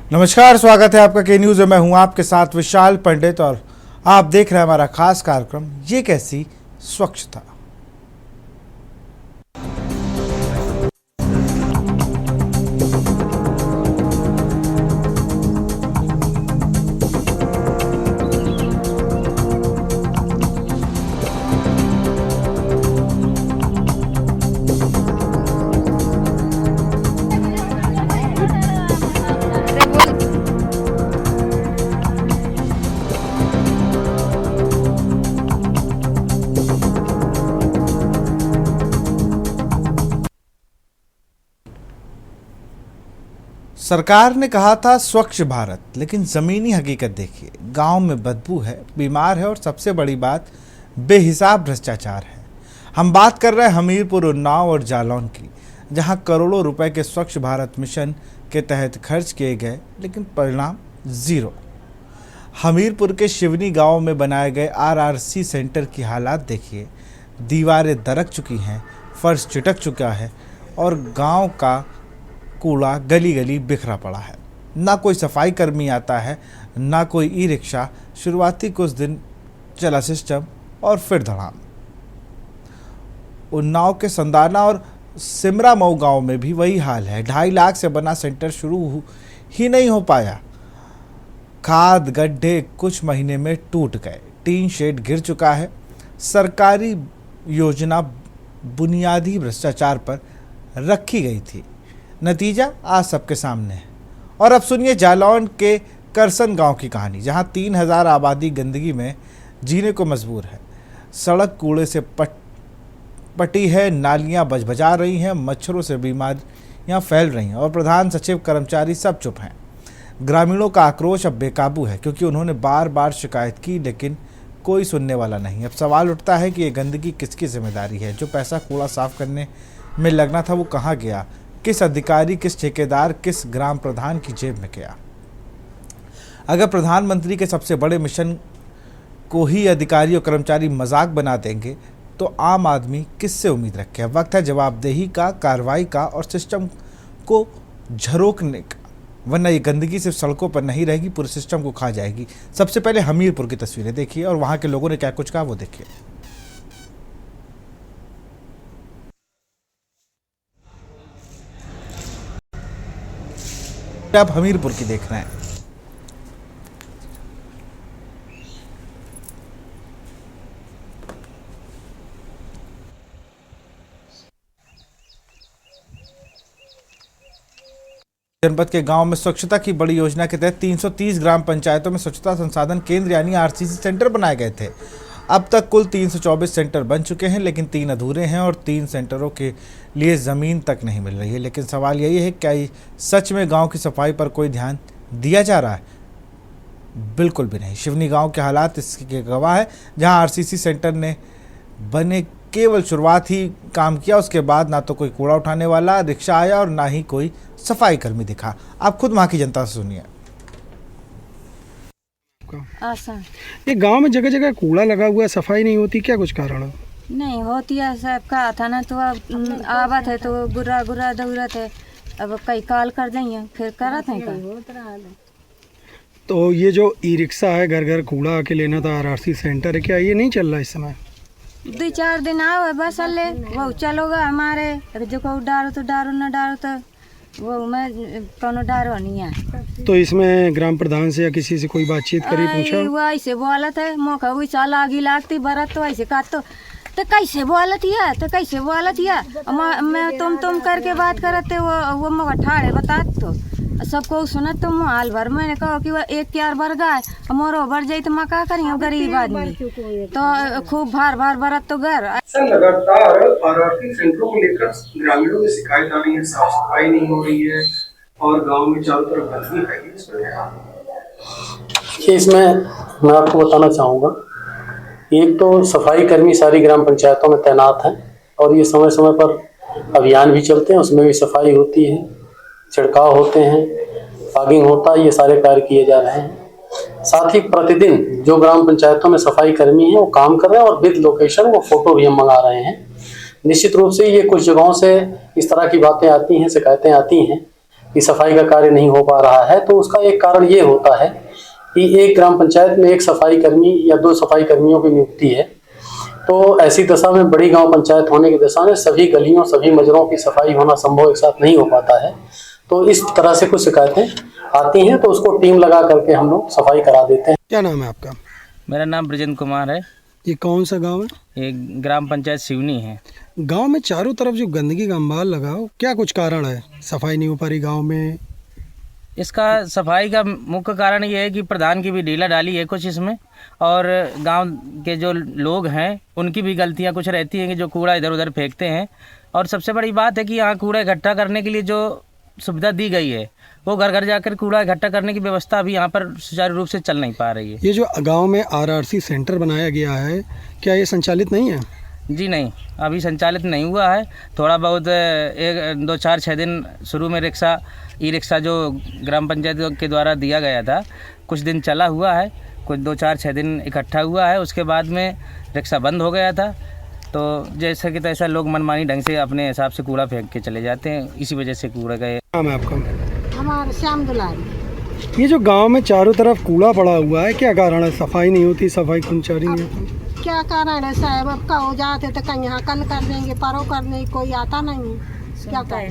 नमस्कार, स्वागत है आपका के न्यूज में। मैं हूं आपके साथ विशाल पंडित और आप देख रहे हैं हमारा खास कार्यक्रम ये कैसी स्वच्छता। सरकार ने कहा था स्वच्छ भारत, लेकिन जमीनी हकीकत देखिए। गांव में बदबू है, बीमार है और सबसे बड़ी बात बेहिसाब भ्रष्टाचार है। हम बात कर रहे हैं हमीरपुर, उन्नाव और जालौन की, जहां करोड़ों रुपए के स्वच्छ भारत मिशन के तहत खर्च किए गए, लेकिन परिणाम जीरो। हमीरपुर के शिवनी गांव में बनाए गए आरआरसी सेंटर की हालात देखिए। दीवारें दरक चुकी हैं, फर्श चिटक चुका है और गांव का कूड़ा गली गली बिखरा पड़ा है। ना कोई सफाई कर्मी आता है, ना कोई ई रिक्शा। शुरुआती कुछ दिन चला सिस्टम और फिर धड़ाम। उन्नाव के संदाना और सिमरा मऊ गांव में भी वही हाल है। 2.5 लाख से बना सेंटर शुरू ही नहीं हो पाया। खाद गड्ढे कुछ महीने में टूट गए, टीन शेड गिर चुका है। सरकारी योजना बुनियादी भ्रष्टाचार पर रखी गई थी। नतीजा आज सबके सामने है। और अब सुनिए जालौन के करसन गांव की कहानी, जहां 3000 आबादी गंदगी में जीने को मजबूर है। सड़क कूड़े से पटी है, नालियां बजबजा रही हैं, मच्छरों से बीमारियां फैल रही हैं और प्रधान सचिव, कर्मचारी सब चुप हैं। ग्रामीणों का आक्रोश अब बेकाबू है, क्योंकि उन्होंने बार बार शिकायत की, लेकिन कोई सुनने वाला नहीं। अब सवाल उठता है कि ये गंदगी किसकी जिम्मेदारी है? जो पैसा कूड़ा साफ करने में लगना था वो कहाँ गया? किस अधिकारी, किस ठेकेदार, किस ग्राम प्रधान की जेब में गया? अगर प्रधानमंत्री के सबसे बड़े मिशन को ही अधिकारी और कर्मचारी मजाक बना देंगे तो आम आदमी किससे उम्मीद रखे? अब वक्त है जवाबदेही का, कार्रवाई का और सिस्टम को झरोकने का, वरना ये गंदगी सिर्फ सड़कों पर नहीं रहेगी, पूरे सिस्टम को खा जाएगी। सबसे पहले हमीरपुर की तस्वीरें देखिए और वहां के लोगों ने क्या कुछ कहा वो देखिए। आप हमीरपुर की देख रहे हैं। जनपद के गांव में स्वच्छता की बड़ी योजना के तहत 330 ग्राम पंचायतों में स्वच्छता संसाधन केंद्र यानी आरसीसी सेंटर बनाए गए थे। अब तक कुल 324 सेंटर बन चुके हैं, लेकिन 3 अधूरे हैं और 3 सेंटरों के लिए ज़मीन तक नहीं मिल रही है। लेकिन सवाल यही है, क्या सच में गांव की सफाई पर कोई ध्यान दिया जा रहा है? बिल्कुल भी नहीं। शिवनी गांव के हालात इसके गवाह है, जहां आरसीसी सेंटर ने बने केवल शुरुआत ही काम किया, उसके बाद ना तो कोई कूड़ा उठाने वाला रिक्शा आया और ना ही कोई सफाई कर्मी दिखा। आप खुद वहां की जनता से सुनिए। ये गांव में जगह जगह कूड़ा लगा हुआ है, सफाई नहीं होती, क्या कुछ कारण है? नहीं होती है, सब कहा था ना, तो अब आवत है तो गुर्रा गुर्रा दौड़त है। अब कई काल कर देंगे फिर करत है का। तो ये जो ई रिक्शा है, घर घर कूड़ा आके लेना था, आरआरसी सेंटर है, क्या ये नहीं चल रहा इस समय? 2-4 दिन आओ बस अल्ले वो चलोगा हमारे, जो को डारो तो डारो, न डारो तो वो मैं कोनो डारो नहीं है। तो इसमें ग्राम प्रधान से या किसी से कोई बातचीत करी, पूछा? वो ऐसे बोलत है, मौका हुई साल आगी लागती बरत तो ऐसे का तो कैसे बोलत है, तो कैसे बोलत है। मैं तुम करके बात करते वो मगर ठाड़े बात तो सबको सुनत तो हाल भर मैंने कहा कि वो एक प्यार भर गए मोरो भर जाये तो मैं क्या करिए, गरीब आदमी तो खूब भार भार भरत तो घर। लगातार आरआरसी सेंटरों को लेकर ग्रामीणों की शिकायत आ रही है, साफ सफाई नहीं हो रही है और गांव में चारों तरफ गंदगी फैली है। इसमें मैं आपको बताना चाहूँगा, एक तो सफाई कर्मी सारी ग्राम पंचायतों में तैनात हैं और ये समय समय पर अभियान भी चलते हैं, उसमें भी सफाई होती है, छिड़काव होते हैं, फॉगिंग होता है, ये सारे कार्य किए जा रहे हैं। साथ ही प्रतिदिन जो ग्राम पंचायतों में सफाई कर्मी हैं वो काम कर रहे हैं और विद लोकेशन वो फोटो भी हम मंगा रहे हैं। निश्चित रूप से ये कुछ जगहों से इस तरह की बातें आती हैं, शिकायतें आती हैं कि सफाई का कार्य नहीं हो पा रहा है, तो उसका एक कारण ये होता है कि एक ग्राम पंचायत में एक सफाई कर्मी या 2 सफाई कर्मियों की नियुक्ति है। तो ऐसी दशा में बड़ी गांव पंचायत होने की दशा में सभी गलियों, सभी मजरों की सफाई होना संभव एक साथ नहीं हो पाता है। तो इस तरह से कुछ शिकायतें आती हैं, तो उसको टीम लगा करके हम लोग सफाई करा देते हैं। क्या नाम है आपका? मेरा नाम ब्रजेंद्र कुमार है। ये कौन सा गांव है? ये ग्राम पंचायत सिवनी है। गांव में चारों तरफ जो गंदगी का अंबार लगा हो, क्या कुछ कारण है? सफाई नहीं हो पा रही गांव में? इसका सफाई का मुख्य कारण ये है कि प्रधान की भी ढीला डाली है कुछ इसमें, और गांव के जो लोग हैं उनकी भी गलतियां कुछ रहती हैं कि जो कूड़ा इधर उधर फेंकते हैं। और सबसे बड़ी बात है कि यहाँ कूड़ा इकट्ठा करने के लिए जो सुविधा दी गई है, वो घर घर जाकर कूड़ा इकट्ठा करने की व्यवस्था अभी यहाँ पर सुचारू रूप से चल नहीं पा रही है। ये जो गांव में आरआरसी सेंटर बनाया गया है, क्या ये संचालित नहीं है? जी नहीं, अभी संचालित नहीं हुआ है। थोड़ा बहुत 1, 2, 4, 6 दिन शुरू में ई रिक्शा जो ग्राम पंचायत के द्वारा दिया गया था, कुछ दिन चला हुआ है, कुछ 2, 4, 6 दिन इकट्ठा हुआ है। उसके बाद में रिक्शा बंद हो गया था। तो जैसे कि तैसा लोग मनमानी ढंग से अपने हिसाब से कूड़ा फेंक के चले जाते हैं, इसी वजह से कूड़ा गए। नाम है आपका? हमारे श्याम दुलारी। ये जो गांव में चारों तरफ कूड़ा पड़ा हुआ है, क्या कारण है? सफाई नहीं होती, सफाई कर्मचारी नहीं होता? क्या कारण है साहब? अब का हो जाते तो कहीं यहाँ कल कर देंगे, परो करने कोई आता नहीं, क्या करें?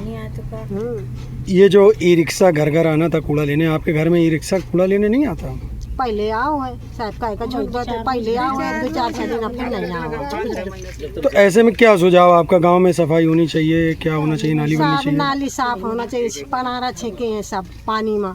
ये जो ई रिक्शा घर घर आना था कूड़ा लेने, आपके घर में ई रिक्शा कूड़ा लेने नहीं आता? पहले आओ है साहब का छोड़ तो पहले आओ है, 2-4 दिन अब नहीं आओ। तो ऐसे में क्या सुझाव आपका? गांव में सफाई होनी चाहिए, क्या होना चाहिए? नाली बननी सब चाहिए? नाली साफ होना चाहिए, पनारा छेके हैं सब पानी में।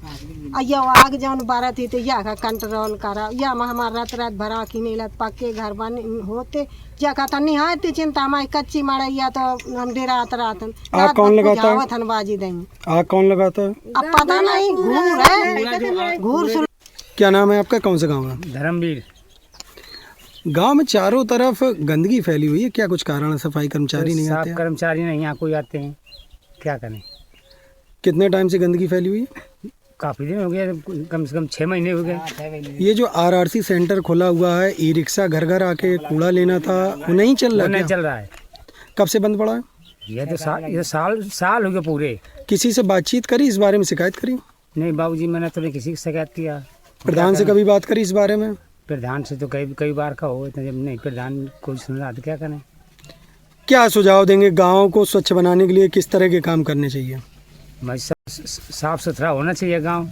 या आग जौन बारह थी तो या का कंट्रोल करा, या हमारा रात भरा की नहीं लत पक्के घर बन होते, या का तो निहायती चिंता हमारी कच्ची मड़ैया तो हम डेरा रात आग कौन लगाता है? थनबाजी देंगे। आग कौन लगाता है? अब पता नहीं, घूर है, घूर। क्या नाम है आपका? कौन सा गांव है? धर्मवीर। गांव में चारों तरफ गंदगी फैली हुई है, क्या कुछ कारण है? सफाई कर्मचारी नहीं आते? कर्मचारी नहीं यहाँ कोई आते हैं, क्या करें? कितने टाइम से गंदगी फैली हुई है? काफ़ी दिन हो गया, कम से कम 6 महीने हो गए। ये जो आरआरसी सेंटर खुला हुआ है, ई रिक्शा घर घर आके कूड़ा लेना था, वो नहीं चल रहा? नहीं चल रहा है। कब से बंद पड़ा है? ये साल हो गए पूरे। किसी से बातचीत करी, इस बारे में शिकायत करी? नहीं बाबूजी, मैंने तो नहीं किसी की शिकायत किया। प्रधान से कभी बात करी इस बारे में? प्रधान से तो कई बार का हो, जब नहीं प्रधान कोई सुन रहा तो क्या करें? क्या सुझाव देंगे? गांव को स्वच्छ बनाने के लिए किस तरह के काम करने चाहिए? साफ सुथरा होना चाहिए गांव।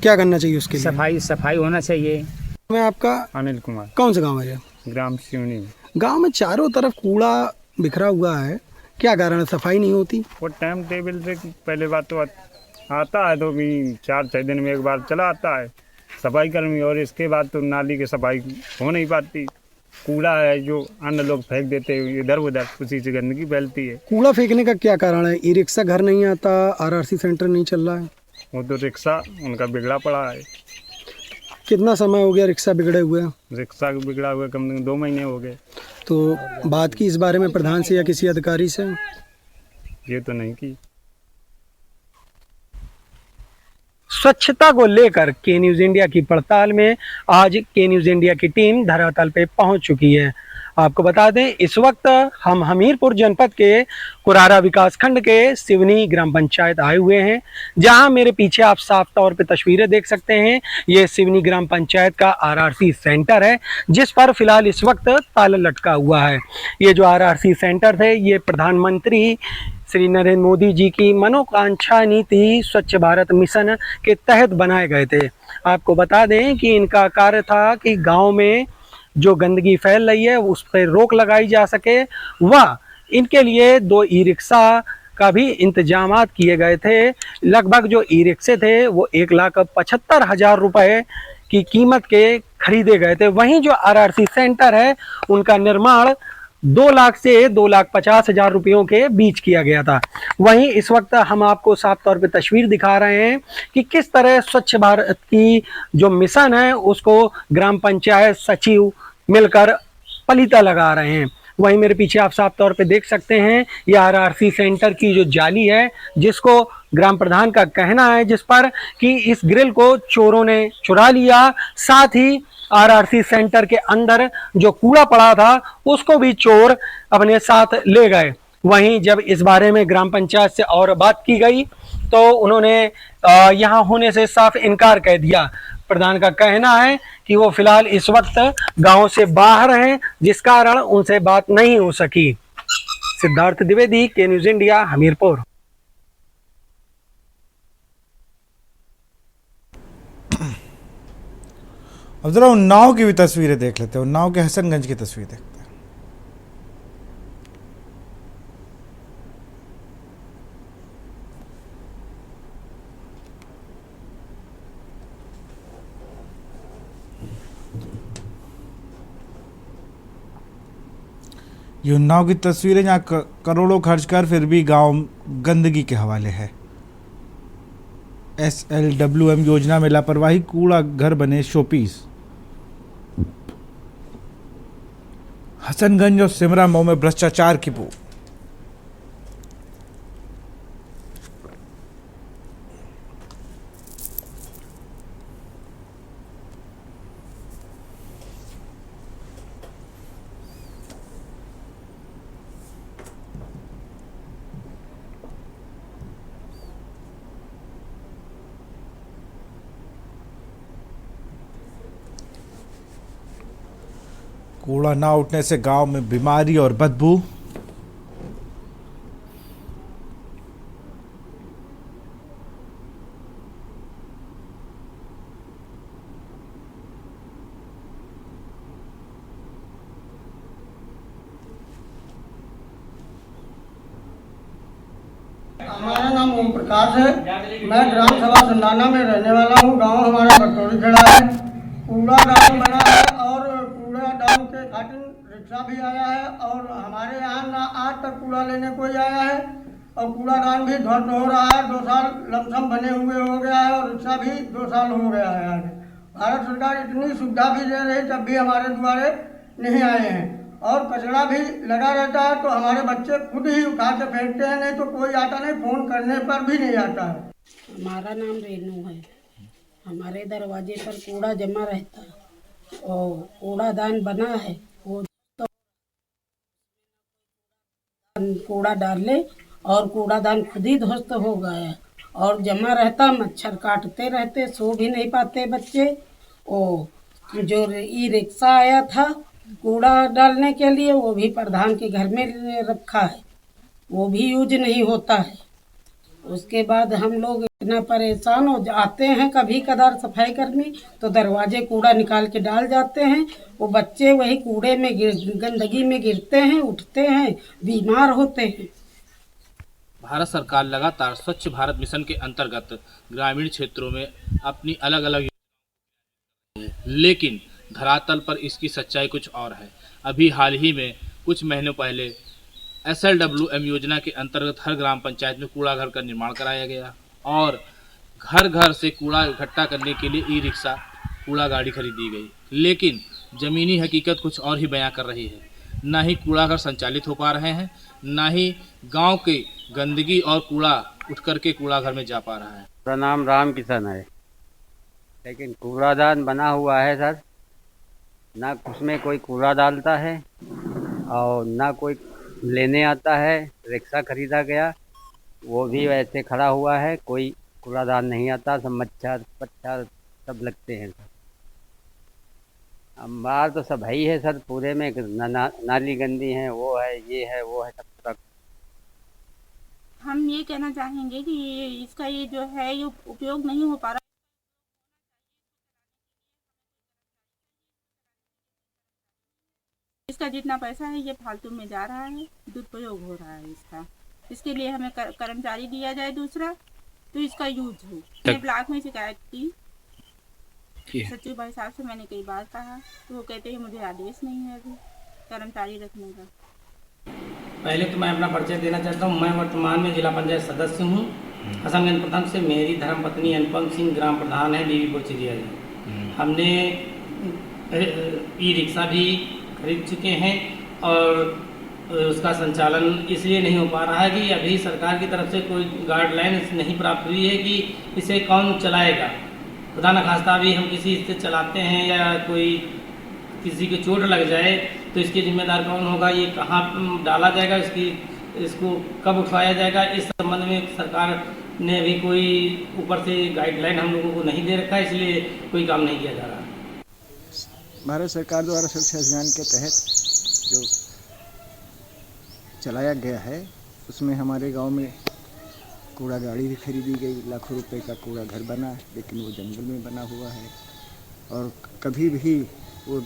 क्या करना चाहिए उसके लिए? सफाई होना चाहिए। मैं आपका? अनिल कुमार। कौन सा गांव है? ग्राम सिवनी। गांव में चारों तरफ कूड़ा बिखरा हुआ है, क्या कारण है? सफाई नहीं होती? वो टाइम टेबल से पहले बात तो आता है, तो भी 4-6 दिन में एक बार चला आता है सफाई कर्मी, और इसके बाद तो नाली की सफाई हो नहीं पाती। कूड़ा है जो अन्य लोग फेंक देते हैं इधर उधर, उसी से गंदगी फैलती है। कूड़ा फेंकने का क्या कारण है? ई रिक्शा घर नहीं आता, आरआरसी सेंटर नहीं चल रहा है? वो तो रिक्शा उनका बिगड़ा पड़ा है। कितना समय हो गया रिक्शा बिगड़े हुए? रिक्शा बिगड़ा हुआ कम से कम 2 महीने हो गए। तो बात की इस बारे में प्रधान से या किसी अधिकारी से? ये तो नहीं की। स्वच्छता को लेकर के न्यूज़ इंडिया की पड़ताल में आज के न्यूज़ इंडिया की टीम धरातल पे पहुंच चुकी है। आपको बता दें, इस वक्त हम हमीरपुर जनपद के कुरारा विकास खंड के सिवनी ग्राम पंचायत आए हुए हैं, जहां मेरे पीछे आप साफ तौर पे तस्वीरें देख सकते हैं। ये सिवनी ग्राम पंचायत का आरआरसी सेंटर है, जिस पर फिलहाल इस वक्त ताला लटका हुआ है। ये जो आरआरसी सेंटर थे, ये प्रधानमंत्री श्री नरेंद्र मोदी जी की मनोकांक्षा नीति स्वच्छ भारत मिशन के तहत बनाए गए थे। आपको बता दें कि इनका कार्य था कि गांव में जो गंदगी फैल रही है उस पर रोक लगाई जा सके, व इनके लिए 2 ई रिक्शा का भी इंतजामात किए गए थे। लगभग जो ई रिक्शे थे वो 1,75,000 रुपये की कीमत के खरीदे गए थे। वहीं जो आरआरसी सेंटर है उनका निर्माण 2 लाख से 2,50,000 रुपयों के बीच किया गया था। वहीं इस वक्त हम आपको साफ तौर पे तस्वीर दिखा रहे हैं कि किस तरह स्वच्छ भारत की जो मिशन है उसको ग्राम पंचायत सचिव मिलकर पलीता लगा रहे हैं। वहीं मेरे पीछे आप साफ तौर पे देख सकते हैं ये आरआरसी सेंटर की जो जाली है, जिसको ग्राम प्रधान का कहना है जिस पर कि इस ग्रिल को चोरों ने चुरा लिया। साथ ही आरआरसी सेंटर के अंदर जो कूड़ा पड़ा था उसको भी चोर अपने साथ ले गए। वहीं जब इस बारे में ग्राम पंचायत से और बात की गई तो उन्होंने यहाँ होने से साफ इनकार कर दिया। प्रधान का कहना है कि वो फिलहाल इस वक्त गांव से बाहर हैं, जिस कारण उनसे बात नहीं हो सकी। सिद्धार्थ द्विवेदी, के न्यूज़ इंडिया, हमीरपुर। अब जरा उन्नाव की भी तस्वीरें देख लेते हैं। उन्नाव के हसनगंज की तस्वीर देखते हैं। ये उन्नाव की तस्वीरें जहाँ करोड़ों खर्च कर फिर भी गांव गंदगी के हवाले है। SLWM योजना में लापरवाही, कूड़ा घर बने शोपीस। हसनगंज और सिमरा मऊ में भ्रष्टाचार की बू। कूड़ा ना उठने से गांव में बीमारी और बदबू। हमारा नाम ओम प्रकाश है। मैं ग्राम सभा संडाना में रहने वाला हूँ। गांव हमारा बटोरी खड़ा है। कूड़ादान बना है और कूड़ादान के खातिर रिक्शा भी आया है और हमारे यहाँ ना आज तक कूड़ा लेने कोई आया है और कूड़ादान भी ध्वस्त हो रहा है। 2 साल लमसम बने हुए हो गया है और रिक्शा भी 2 साल हो गया है। आगे भारत सरकार इतनी सुविधा भी दे रही, तब भी हमारे द्वारे नहीं आए हैं और कचरा भी लगा रहता है तो हमारे बच्चे खुद ही उठा के फेंकते हैं, नहीं तो कोई आता नहीं, फोन करने पर भी नहीं आता है। हमारा नाम रेनू है। हमारे दरवाजे पर कूड़ा जमा रहता है और कूड़ादान बना है, वो तो कूड़ा डाले और कूड़ादान खुद ही ध्वस्त हो गया और जमा रहता, मच्छर काटते रहते, सो भी नहीं पाते बच्चे। ओ जो ई रिक्शा आया था कूड़ा डालने के लिए, वो भी प्रधान के घर में रखा है, वो भी यूज नहीं होता है। उसके बाद हम लोग इतना परेशान हो जाते हैं, कभी कदार सफाई कर्मी तो दरवाजे कूड़ा निकाल के डाल जाते हैं, वो बच्चे वही कूड़े में गंदगी में गिरते हैं, उठते हैं, बीमार होते हैं। भारत सरकार लगातार स्वच्छ भारत मिशन के अंतर्गत ग्रामीण क्षेत्रों में अपनी अलग अलग लेकिन धरातल पर इसकी सच्चाई कुछ और है। अभी हाल ही में कुछ महीनों पहले SLWM योजना के अंतर्गत हर ग्राम पंचायत में कूड़ा घर का निर्माण कराया गया और घर घर से कूड़ा इकट्ठा करने के लिए ई-रिक्शा कूड़ा गाड़ी खरीदी गई। लेकिन ज़मीनी हकीकत कुछ और ही बयां कर रही है। ना ही कूड़ा घर संचालित हो पा रहे हैं, ना ही गांव के गंदगी और कूड़ा उठ करके कूड़ा घर में जा पा रहा है। मेरा नाम राम किशन है, लेकिन कूड़ादान बना हुआ है सर, ना उसमें कोई कूड़ा डालता है और ना कोई लेने आता है। रिक्शा खरीदा गया, वो भी वैसे खड़ा हुआ है, कोई कूड़ादान नहीं आता, सब मच्छर पच्छर सब लगते हैं सर। अंबार तो सब है ही है सर, पूरे में नाली गंदी है, वो है, ये है, वो है, सब तक। हम ये कहना चाहेंगे कि इसका ये जो है ये उपयोग नहीं हो पा रहा। इसका जितना पैसा है ये फालतू में जा रहा है, दुरुपयोग हो रहा है इसका। इसके लिए हमें कर्मचारी दिया जाए दूसरा, तो इसका यूज हो। मैंने ब्लॉक में शिकायत की, सचिव भाई साहब से मैंने कई बार कहा, तो वो कहते हैं मुझे आदेश नहीं है अभी कर्मचारी रखने का। पहले तो मैं अपना परिचय देना चाहता हूँ। मैं वर्तमान में जिला पंचायत सदस्य हूँ हसनगंज प्रखंड से। मेरी धर्मपत्नी अनुपम सिंह ग्राम प्रधान है बीवीपुर चिड़िया जी। हमने ई-रिक्शा भी खरीद चुके हैं और उसका संचालन इसलिए नहीं हो पा रहा है कि अभी सरकार की तरफ से कोई गाइडलाइन नहीं प्राप्त हुई है कि इसे कौन चलाएगा। खुदा न खास्ता भी हम किसी से चलाते हैं या कोई किसी को चोट लग जाए तो इसके जिम्मेदार कौन होगा, ये कहाँ डाला जाएगा, इसकी इसको कब उठाया जाएगा, इस संबंध में सरकार ने अभी कोई ऊपर से गाइडलाइन हम लोगों को नहीं दे रखा है, इसलिए कोई काम नहीं किया जा रहा। भारत सरकार द्वारा स्वच्छ अभियान के तहत जो चलाया गया है उसमें हमारे गांव में कूड़ा गाड़ी भी खरीदी गई, लाखों रुपए का कूड़ा घर बना, लेकिन वो जंगल में बना हुआ है और कभी भी वो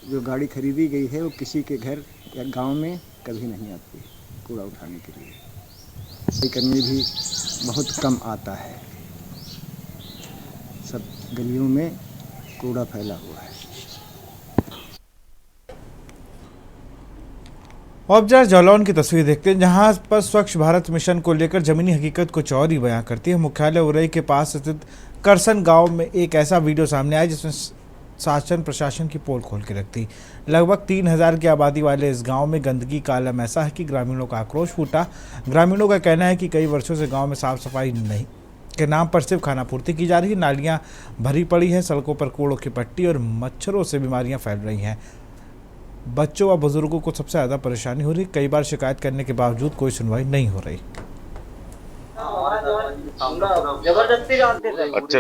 जो गाड़ी खरीदी गई है वो किसी के घर या गांव में कभी नहीं आती कूड़ा उठाने के लिए। सफाई कर्मी भी बहुत कम आता है, सब गलियों में कूड़ा फैला हुआ है। अब जरा जालौन की तस्वीर देखते हैं, जहां पर स्वच्छ भारत मिशन को लेकर जमीनी हकीकत कुछ और ही बयां करती है। मुख्यालय उरई के पास स्थित करसन गांव में एक ऐसा वीडियो सामने आया जिसमें शासन प्रशासन की पोल खोल के रखती। लगभग 3000 की आबादी वाले इस गांव में गंदगी का आलम ऐसा है कि ग्रामीणों का आक्रोश फूटा। ग्रामीणों का कहना है कि कई वर्षों से गाँव में साफ सफाई नहीं के नाम पर सिर्फ खानापूर्ति की जा रही है, नालियाँ भरी पड़ी हैं, सड़कों पर कूड़ों की पट्टी और मच्छरों से बीमारियाँ फैल रही हैं। बच्चों व बुजुर्गों को सबसे ज़्यादा परेशानी हो रही। कई बार शिकायत करने के बावजूद कोई सुनवाई नहीं हो रही। अच्छा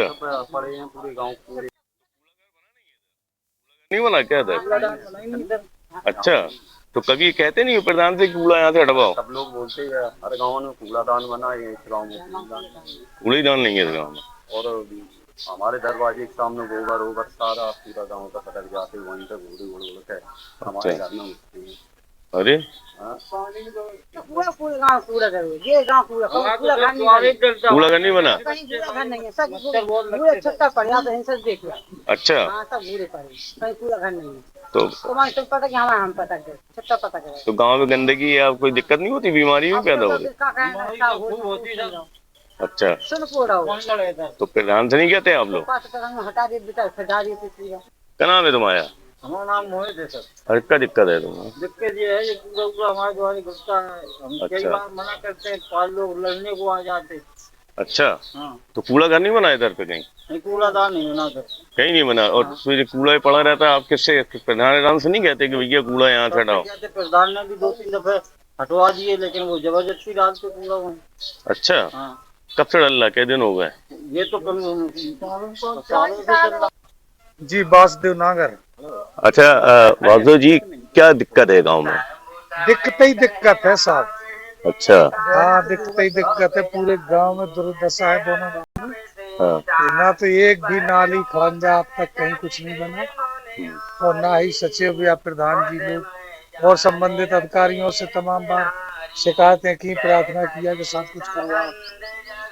नहीं बना क्या था? अच्छा तो कभी कहते नहीं प्रधान से कूड़ा यहाँ से हटवाओ? सब लोग बोलते हैं हर गांव में कूड़ादान बना है, इस गांव में कूड़ेदान नहीं है इस गाँव में। और हमारे दरवाजे के सामने गोबर ओबर सारा पूरा गांव का पटक जाते वहीं पे घूरी उड़ उड़ के हमारे घर में उठते हैं। अरे पूरा गांव कूड़ा करो, ये गांव कूड़ा घर नहीं बना। कहीं कूड़ा घर नहीं है, सब पूरे छत्ता पड़ जाते हैं, सब देख लो। अच्छा सब घूरे पड़े, कहीं कूड़ा घर नहीं है। तो तो पता कि हम पता कर छत्ता पता कर। तो गांव में गंदगी या कोई दिक्कत नहीं होती, बीमारी भी पैदा हो रही? अच्छा सुन कूड़ा तो प्रधान से नहीं कहते आप लोग? हटा दे बेटा, हटा दे। क्या नाम है तुम्हारा? हमारा नाम मोहित है सर। अरे क्या दिक्कत है तुम्हें? दिक्कत ये है, ये पूरा हमारे द्वारा घुसता है, हम कई बार मना करते हैं, 5 लोग लड़ने को आ जाते। अच्छा हाँ। तो कूड़ा घर नहीं बना इधर पे कहीं? नहीं कूड़ादान नहीं बना कर कहीं नहीं बना। और फिर कूड़ा ही पड़ा रहता है, आप किससे प्रधान से नहीं कहते कि भैया कूड़ा यहाँ से हटाओ? प्रधान ने भी 2-3 दफे हटवा दिए, लेकिन वो जबरदस्ती डालते कूड़ा वहाँ। अच्छा कब से डल रहा, क्या दिन हो गए? ये तो सालों से चल रहा। जी वासुदेव नागर। अच्छा वासुदेव जी क्या दिक्कत है गांव में? दिक्कत ही दिक्कत है साहब। अच्छा हाँ दिक्कत ही दिक्कत है, पूरे गांव में दुर्दशा है दोनों गांव में। हाँ। ना तो एक भी नाली खरंजा अब तक कहीं कुछ नहीं बना और ना ही सचिव या प्रधान जी लोग और संबंधित अधिकारियों से तमाम बार शिकायतें की, प्रार्थना किया कि सब कुछ करवा,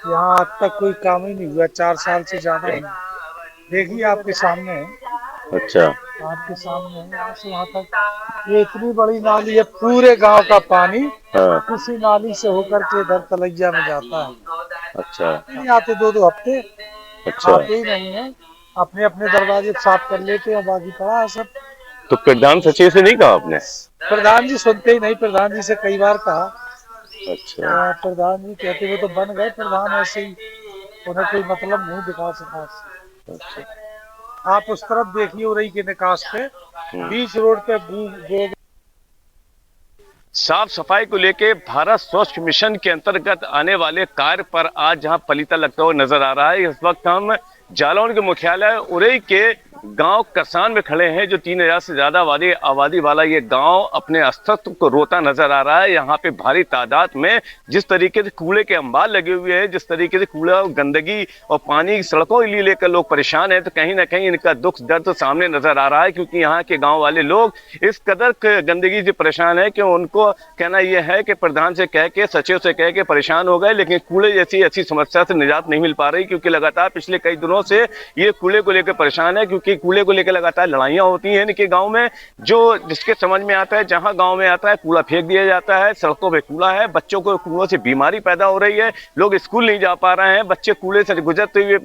यहाँ अब तक कोई काम ही नहीं हुआ। 4 साल से ज्यादा ही। देखिए आपके सामने है। अच्छा आपके सामने है, यहाँ से वहाँ तक ये इतनी बड़ी नाली है, पूरे गांव का पानी उसी नाली से होकर के इधर तलैया में जाता है। अच्छा नहीं आते 2-2 हफ्ते। अच्छा आते ही नहीं है, अपने अपने दरवाजे साफ कर लेते हैं, बाकी पड़ा है सब। तो प्रधान सचिव से नहीं कहा आपने? प्रधान जी सुनते ही नहीं, प्रधान जी से कई बार कहा। अच्छा प्रधान जी कहते वो तो बन गए प्रधान, ऐसे ही उन्हें कोई मतलब नहीं दिखा सका। अच्छा आप उस तरफ देखिए उरई के निकास पे बीच रोड पे साफ सफाई को लेके भारत स्वच्छ मिशन के अंतर्गत आने वाले कार्य पर आज जहां पलीता लगता हुआ नजर आ रहा है। इस वक्त हम जालौन के मुख्यालय उरई के गांव करसान में खड़े हैं, जो 3000 से ज्यादा आबादी वाला ये गांव अपने अस्तित्व को रोता नजर आ रहा है। यहाँ पे भारी तादाद में जिस तरीके से कूड़े के अंबार लगे हुए हैं, जिस तरीके से कूड़ा गंदगी और पानी सड़कों के लिए लेकर लोग परेशान हैं, तो कहीं ना कहीं इनका दुख दर्द सामने नजर आ रहा है। क्योंकि यहाँ के गाँव वाले लोग इस कदर गंदगी से परेशान है कि उनको कहना यह है कि प्रधान से कह के, सचिव से कह के परेशान हो गए, लेकिन कूड़े जैसी ऐसी समस्या से निजात नहीं मिल पा रही। क्योंकि लगातार पिछले कई दिनों से ये कूड़े को लेकर परेशान है, क्योंकि कूड़े को लेकर लगातार लड़ाइयां होती हैं इनके गांव में। जो जिसके समझ में आता है, जहां गांव में आता है कूड़ा फेंक दिया जाता है, सड़कों पे कूड़ा है, बच्चों को कूड़ों से बीमारी पैदा हो रही है, लोग स्कूल नहीं जा पा रहे हैं, बच्चे कूड़े से गुजरते हुए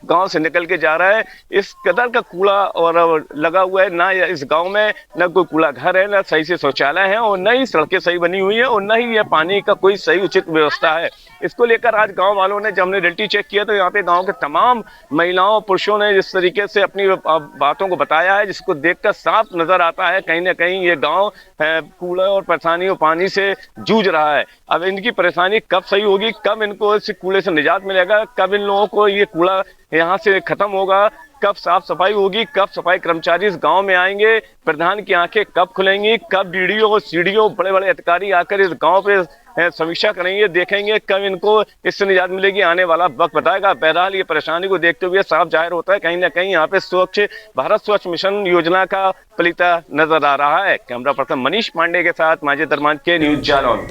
गांव से निकल के जा रहे हैं। इस कदर का कूड़ा और लगा हुआ है, ना इस गाँव में न कोई कूड़ा घर है, न सही से शौचालय है, और न ही सड़कें सही बनी हुई है, और न ही यह पानी का कोई सही उचित व्यवस्था है। इसको लेकर आज गाँव वालों ने, जब हमने रियलिटी चेक किया, तो यहाँ पे गाँव के तमाम महिलाओं पुरुषों ने जिस तरीके से अपनी बातों को बताया है, जिसको देखकर साफ नजर आता है कहीं ना कहीं ये गांव कूड़े और परेशानियों पानी से जूझ रहा है। अब इनकी परेशानी कब सही होगी, कब इनको इस कूड़े से निजात मिलेगा, कब इन लोगों को ये कूड़ा यहाँ से खत्म होगा, कब साफ सफाई होगी, कब सफाई कर्मचारी इस गांव में आएंगे, प्रधान की आंखें कब खुलेंगी, कब डीडीओ और सीडीओ बड़े बड़े अधिकारी आकर इस गांव पे समीक्षा करेंगे, देखेंगे कब इनको इससे निजात मिलेगी, आने वाला वक्त बताएगा। बहरहाल ये परेशानी को देखते हुए साफ जाहिर होता है कहीं ना कहीं यहाँ पे स्वच्छ भारत स्वच्छ मिशन योजना का पलीता नजर आ रहा है। कैमरा पर्सन मनीष पांडे के साथ माजिद दरमान के न्यूज जालौन।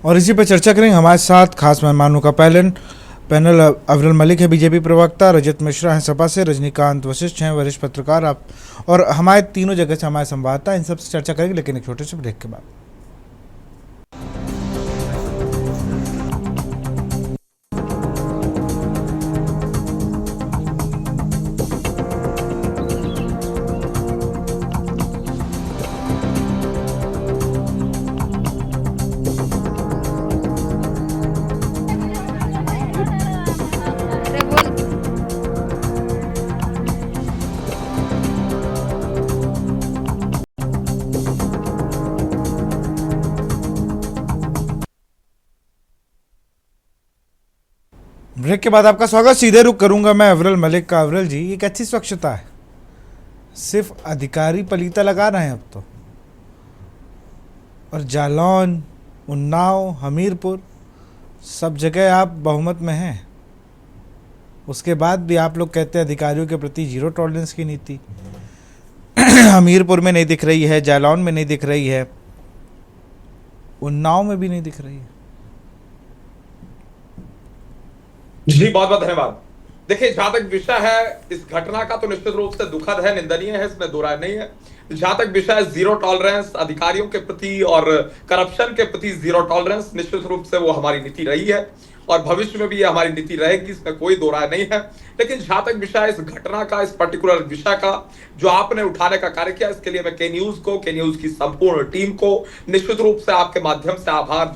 और इसी पर चर्चा करेंगे। हमारे साथ खास मेहमानों का पैनल अव्वल मलिक है बीजेपी प्रवक्ता, रजत मिश्रा हैं सपा से, रजनीकांत वशिष्ठ हैं वरिष्ठ पत्रकार, आप और हमारे तीनों जगह से हमारे संवाददाता, इन सब से चर्चा करेंगे लेकिन एक छोटे से ब्रेक के बाद। ब्रेक के बाद आपका स्वागत। सीधे रुख करूंगा मैं अव्वल मलिक का। अव्वल जी, एक अच्छी स्वच्छता है, सिर्फ अधिकारी पलीता लगा रहे हैं अब तो, और जालौन, उन्नाव, हमीरपुर सब जगह आप बहुमत में हैं। उसके बाद भी आप लोग कहते हैं अधिकारियों के प्रति जीरो टॉलरेंस की नीति हमीरपुर में नहीं दिख रही है, जालौन में नहीं दिख रही है, उन्नाव में भी नहीं दिख रही है। जी बहुत बहुत धन्यवाद। देखिए, जहां तक विषय है इस घटना का तो निश्चित रूप से दुखद है, निंदनीय है, इसमें दो राय नहीं है। जहां तक विषय जीरो टॉलरेंस अधिकारियों के प्रति और करप्शन के प्रति जीरो टॉलरेंस, निश्चित रूप से वो हमारी नीति रही है और भविष्य में भी हमारी नीति रहेगी, इसमें कोई दो राय नहीं है। लेकिन जहां तक विषय इस घटना का, इस पर्टिकुलर विषय का जो आपने उठाने का कार्य किया, इसके लिए मैं के न्यूज की संपूर्ण टीम को निश्चित रूप से आपके माध्यम से आभार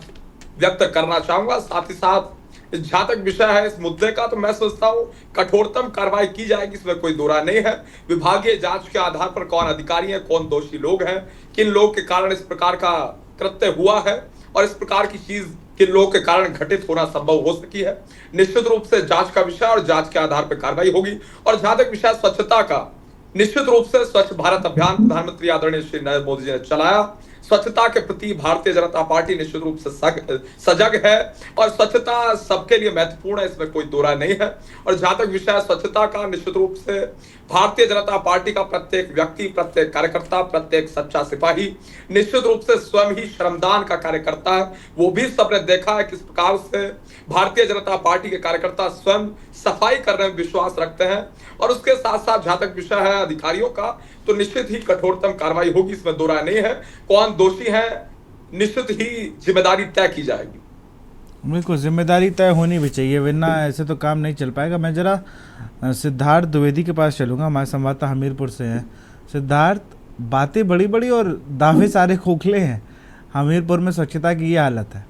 व्यक्त करना चाहूंगा। साथ ही साथ जहां तक विषय है इस मुद्दे का, तो मैं सोचता हूं कठोरतम कार्रवाई की जाएगी, इसमें कोई दो राय नहीं है। विभागीय जांच के आधार पर कौन अधिकारी है, कौन दोषी लोग हैं, किन लोग के कारण इस प्रकार का कृत्य हुआ है और इस प्रकार की चीज किन लोगों के कारण घटित होना संभव हो सकी है, निश्चित रूप से जांच का विषय और जांच के आधार पर कार्रवाई होगी। और जहां तक विषय स्वच्छता का, निश्चित रूप से स्वच्छ भारत अभियान प्रधानमंत्री आदरणीय श्री नरेंद्र मोदी जी ने चलाया। स्वच्छता के प्रति भारतीय जनता पार्टी निश्चित रूप से सजग है और स्वच्छता सबके लिए महत्वपूर्ण है, इसमें कोई दो राय नहीं है। और जहां तक विषय स्वच्छता का, निश्चित रूप से भारतीय जनता पार्टी का प्रत्येक व्यक्ति, प्रत्येक कार्यकर्ता, प्रत्येक सच्चा सिपाही निश्चित रूप से स्वयं ही श्रमदान का कार्य करता है। वो भी सबने देखा है किस प्रकार से भारतीय जनता पार्टी के कार्यकर्ता स्वयं सफाई करने में विश्वास रखते हैं। और उसके साथ साथ जहां तक विषय है अधिकारियों का, तो निश्चित ही कठोरतम कार्रवाई होगी, इसमें दो राय नहीं है। कौन दोषी है, निश्चित ही जिम्मेदारी तय की जाएगी। बिल्कुल, जिम्मेदारी तय होनी भी चाहिए, वरना ऐसे तो काम नहीं चल पाएगा। मैं जरा सिद्धार्थ द्विवेदी के पास चलूंगा, हमारे संवाददाता हमीरपुर से हैं। सिद्धार्थ, बातें बड़ी बड़ी और दावे सारे खोखले हैं, हमीरपुर में स्वच्छता की ये हालत है।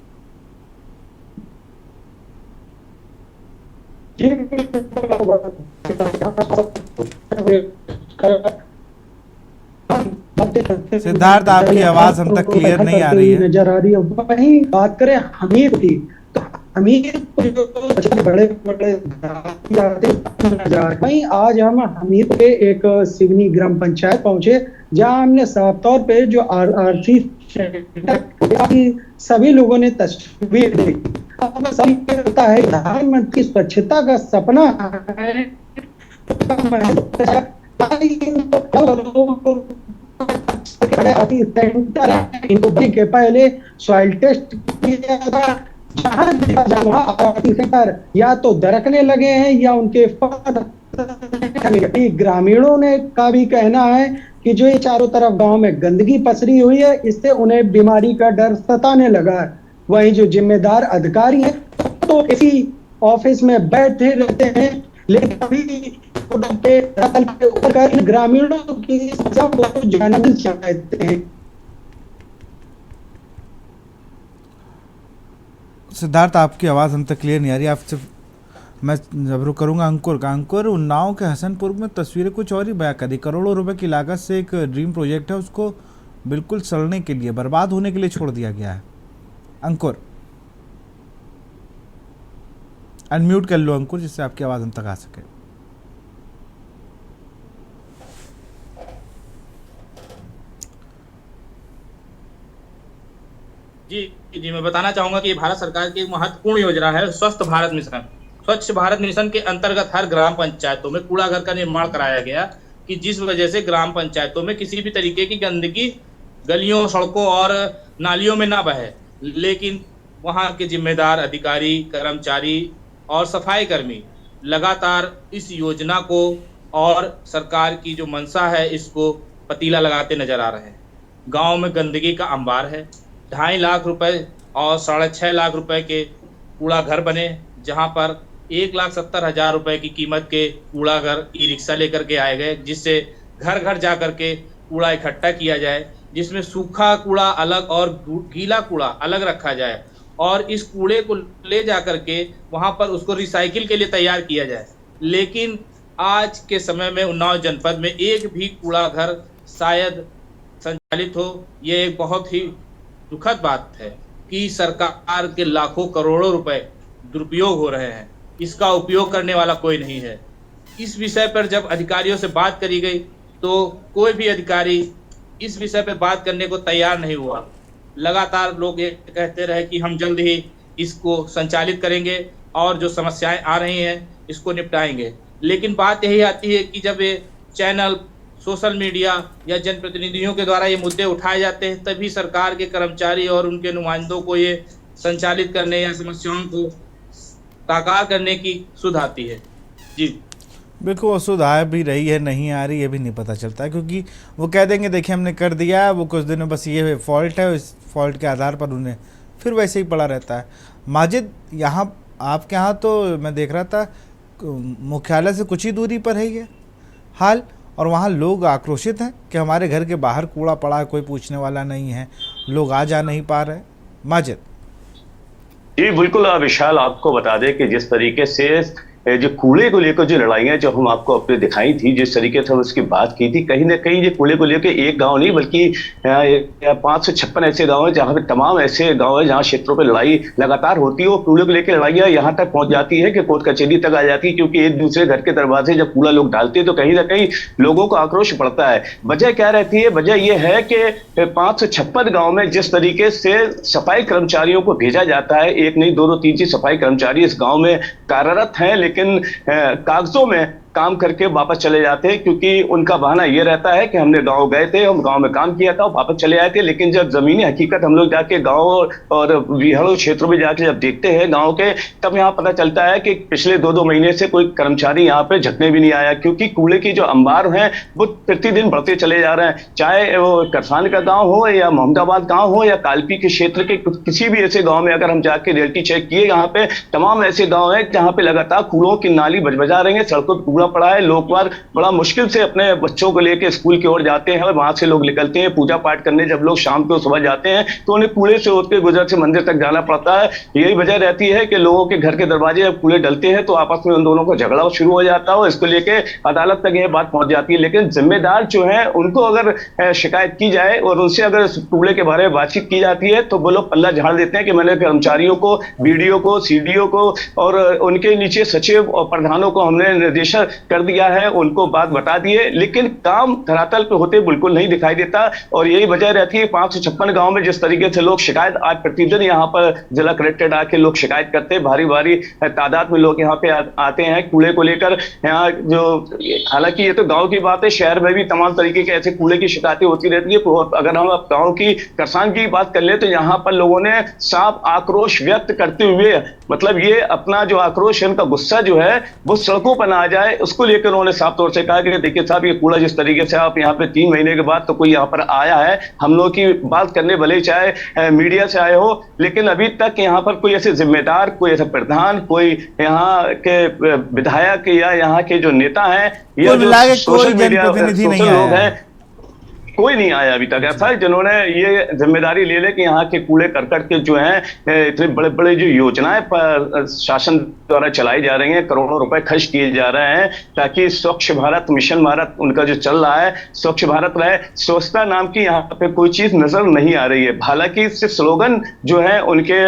सिद्धार्थ, आपकी आवाज हम तक क्लियर नहीं आ रही है। नजर आ रही है। वहीं बात करें हमीरपुर की, तो हमीरपुर बड़े बड़े वहीं आज हम हमीरपुर के एक सिवनी ग्राम पंचायत पहुंचे, जहां हमने साफ तौर पे जो आरसी सभी लोगों ने तस्वीर देखी। सभी होता है प्रधानमंत्री स्वच्छता का सपना है, इनको के पहले सॉइल टेस्ट किया था, जहां या तो दरकने लगे हैं या उनके ग्रामीणों ने का भी कहना है कि जो ये चारों तरफ गांव में गंदगी पसरी हुई है, इससे उन्हें बीमारी का डर सताने लगा है। वहीं जो जिम्मेदार अधिकारी हैं तो इसी ऑफिस में बैठे रहते हैं, लेकिन अभी ग्रामीणों की जानना चाहते हैं। सिद्धार्थ, आपकी आवाज़ हम तक क्लियर नहीं आ रही, आप सिर्फ मैं जरूर करूंगा अंकुर का। अंकुर, उन्नाव के हसनपुर में तस्वीरें कुछ और ही बयां करी। करोड़ों रुपए की लागत से एक ड्रीम प्रोजेक्ट है, उसको बिल्कुल सड़ने के लिए, बर्बाद होने के लिए छोड़ दिया गया है। अंकुर, अनम्यूट कर लो अंकुर, जिससे आपकी आवाज हम तक आ सके। जी मैं बताना चाहूंगा कि भारत सरकार की एक महत्वपूर्ण योजना है स्वस्थ भारत मिशन। स्वच्छ भारत मिशन के अंतर्गत हर ग्राम पंचायतों में कूड़ा घर का निर्माण कराया गया, कि जिस वजह से ग्राम पंचायतों में किसी भी तरीके की गंदगी गलियों, सड़कों और नालियों में ना बहे। लेकिन वहां के जिम्मेदार अधिकारी, कर्मचारी और सफाई कर्मी लगातार इस योजना को और सरकार की जो मंशा है इसको पतीला लगाते नजर आ रहे हैं। गांव में गंदगी का अंबार है। 2.5 लाख रुपए और 6.5 लाख रुपए के कूड़ा घर बने, जहां पर 1,70,000 रुपए की कीमत के कूड़ा घर ई रिक्शा लेकर के आए गए, जिससे घर घर जा करके कूड़ा इकट्ठा किया जाए, जिसमें सूखा कूड़ा अलग और गीला कूड़ा अलग रखा जाए और इस कूड़े को ले जा करके वहां पर उसको रिसाइकिल के लिए तैयार किया जाए। लेकिन आज के समय में उन्नाव जनपद में एक भी कूड़ा घर शायद संचालित हो। ये एक बहुत ही दुखद बात है कि सरकार के लाखों करोड़ों रुपए दुरुपयोग हो रहे हैं, इसका उपयोग करने वाला कोई नहीं है। इस विषय पर जब अधिकारियों से बात करी गई तो कोई भी अधिकारी इस विषय पर बात करने को तैयार नहीं हुआ। लगातार लोग ये कहते रहे कि हम जल्द ही इसको संचालित करेंगे और जो समस्याएं आ रही हैं इसको निपटाएंगे। लेकिन बात यही आती है कि जब ये चैनल, सोशल मीडिया या जनप्रतिनिधियों के द्वारा ये मुद्दे उठाए जाते हैं, तभी सरकार के कर्मचारी और उनके नुमाइंदों को ये संचालित करने या समस्याओं को साकार करने की सुध आती है। जी बिल्कुल, वो सुध आ भी रही है, नहीं आ रही, ये भी नहीं पता चलता है, क्योंकि वो कह देंगे देखिए हमने कर दिया है, वो कुछ दिनों बस ये फॉल्ट है, इस फॉल्ट के आधार पर उन्हें फिर वैसे ही पड़ा रहता है। माजिद, यहाँ आपके यहाँ तो मैं देख रहा था मुख्यालय से कुछ ही दूरी पर है ये हाल, और वहाँ लोग आक्रोशित हैं कि हमारे घर के बाहर कूड़ा पड़ा है, कोई पूछने वाला नहीं है, लोग आ जा नहीं पा रहे। माजिद जी बिल्कुल विशाल, आपको बता दें कि जिस तरीके से जो कूड़े को लेकर जो लड़ाइयाँ जो हम आपको अपने दिखाई थी, जिस तरीके से हम उसकी बात की थी, कहीं ना कहीं ये कूड़े को लेकर एक गांव नहीं बल्कि 556 ऐसे गांव हैं जहाँ पे तमाम ऐसे गांव हैं जहाँ क्षेत्रों पे लड़ाई लगातार होती है। और कूड़े को लेकर लड़ाइयाँ यहाँ तक पहुंच जाती है कि कोर्ट कचहरी तक आ जाती है, क्योंकि एक दूसरे घर के दरवाजे जब कूड़ा लोग डालते हैं तो कहीं ना कहीं लोगों को आक्रोश पड़ता है। वजह क्या रहती है? वजह यह है कि 556 गाँव में जिस तरीके से सफाई कर्मचारियों को भेजा जाता है, एक नहीं 2-2 3 सफाई कर्मचारी इस गाँव में कार्यरत हैं, लेकिन कागजों में काम करके वापस चले जाते हैं, क्योंकि उनका बहाना ये रहता है कि हमने गांव गए थे, हम गांव में काम किया था, वापस चले आए थे। लेकिन जब जमीनी हकीकत हम लोग जाके गांव और बिहाड़ों क्षेत्रों में जाके जब देखते हैं गांव के, तब यहाँ पता चलता है कि पिछले 2-2 महीने से कोई कर्मचारी यहाँ पे झकने भी नहीं आया, क्योंकि कूड़े की जो अंबार हैं वो प्रतिदिन बढ़ते चले जा रहे हैं। चाहे वो करसान का गाँव हो या मोहम्मदाबाद गाँव हो या कालपी के क्षेत्र के किसी भी ऐसे गाँव में अगर हम जाके रियलिटी चेक किए, यहाँ पे तमाम ऐसे गाँव हैं जहाँ पे लगातार कूड़ों की नाली बजा रही है, सड़कों पर पड़ा है। लोग बड़ा मुश्किल से अपने बच्चों को लेकर स्कूल की ओर जाते हैं, वहां से लोग निकलते हैं पूजा पाठ करने। जब लोग शाम को सुबह जाते हैं तो उन्हें कूड़े से होते गुजर से मंदिर तक जाना पड़ता है। यही वजह रहती है कि लोगों के घर के दरवाजे जब कूड़े डलते हैं तो आपस में उन दोनों को झगड़ा शुरू हो जाता है, इसको लेकर अदालत तक यह बात पहुंच जाती है। लेकिन जिम्मेदार जो है उनको अगर शिकायत की जाए और उनसे अगर कूड़े के बारे में बातचीत की जाती है तो वो लोग पल्ला झाड़ देते हैं कि मैंने कर्मचारियों को, बीडीओ को, सीडीओ को और उनके नीचे सचिव और प्रधानों को हमने निर्देशन कर दिया है, उनको बात बता दिए, लेकिन काम धरातल पे होते बिल्कुल नहीं दिखाई देता। और यही वजह रहती है 556 गांव में जिस तरीके से लोग शिकायत आज प्रतिदिन यहाँ पर जिला कलेक्टर आके लोग शिकायत करते हैं, भारी भारी तादाद में लोग यहाँ पे आते हैं कूड़े को लेकर। यहाँ जो हालांकि ये तो गांव की बात है, शहर में भी तमाम तरीके के ऐसे कूड़े की शिकायतें होती रहती है। अगर हम गाँव की करसान की बात कर ले तो यहाँ पर लोगों ने साफ आक्रोश व्यक्त करते हुए, मतलब ये अपना जो आक्रोश है, उनका गुस्सा जो है वो सड़कों पर ना आ जाए, उसको लेकर उन्होंने साफ तौर से कहा कि देखिए साहब, ये कूड़ा जिस तरीके से आप यहाँ पे 3 महीने के बाद तो कोई यहाँ पर आया है, हम लोग की बात करने भले ही चाहे मीडिया से आए हो, लेकिन अभी तक यहाँ पर कोई ऐसे जिम्मेदार, कोई ऐसा प्रधान, कोई यहाँ के विधायक या यहाँ के जो नेता हैं या जो सोशल मीडिया लोग हैं, कोई नहीं आया अभी तक। ऐसा है जिन्होंने ये जिम्मेदारी ले ले कि यहाँ के कूड़े करकट के जो हैं इतने बड़े बड़े जो योजनाएं पर शासन द्वारा चलाई जा रही हैं, करोड़ों रुपए खर्च किए जा रहे हैं ताकि स्वच्छ भारत मिशन भारत उनका जो चल रहा है स्वच्छ भारत रहे, स्वच्छता नाम की यहाँ पे कोई चीज नजर नहीं आ रही है। हालांकि सिर्फ स्लोगन जो है उनके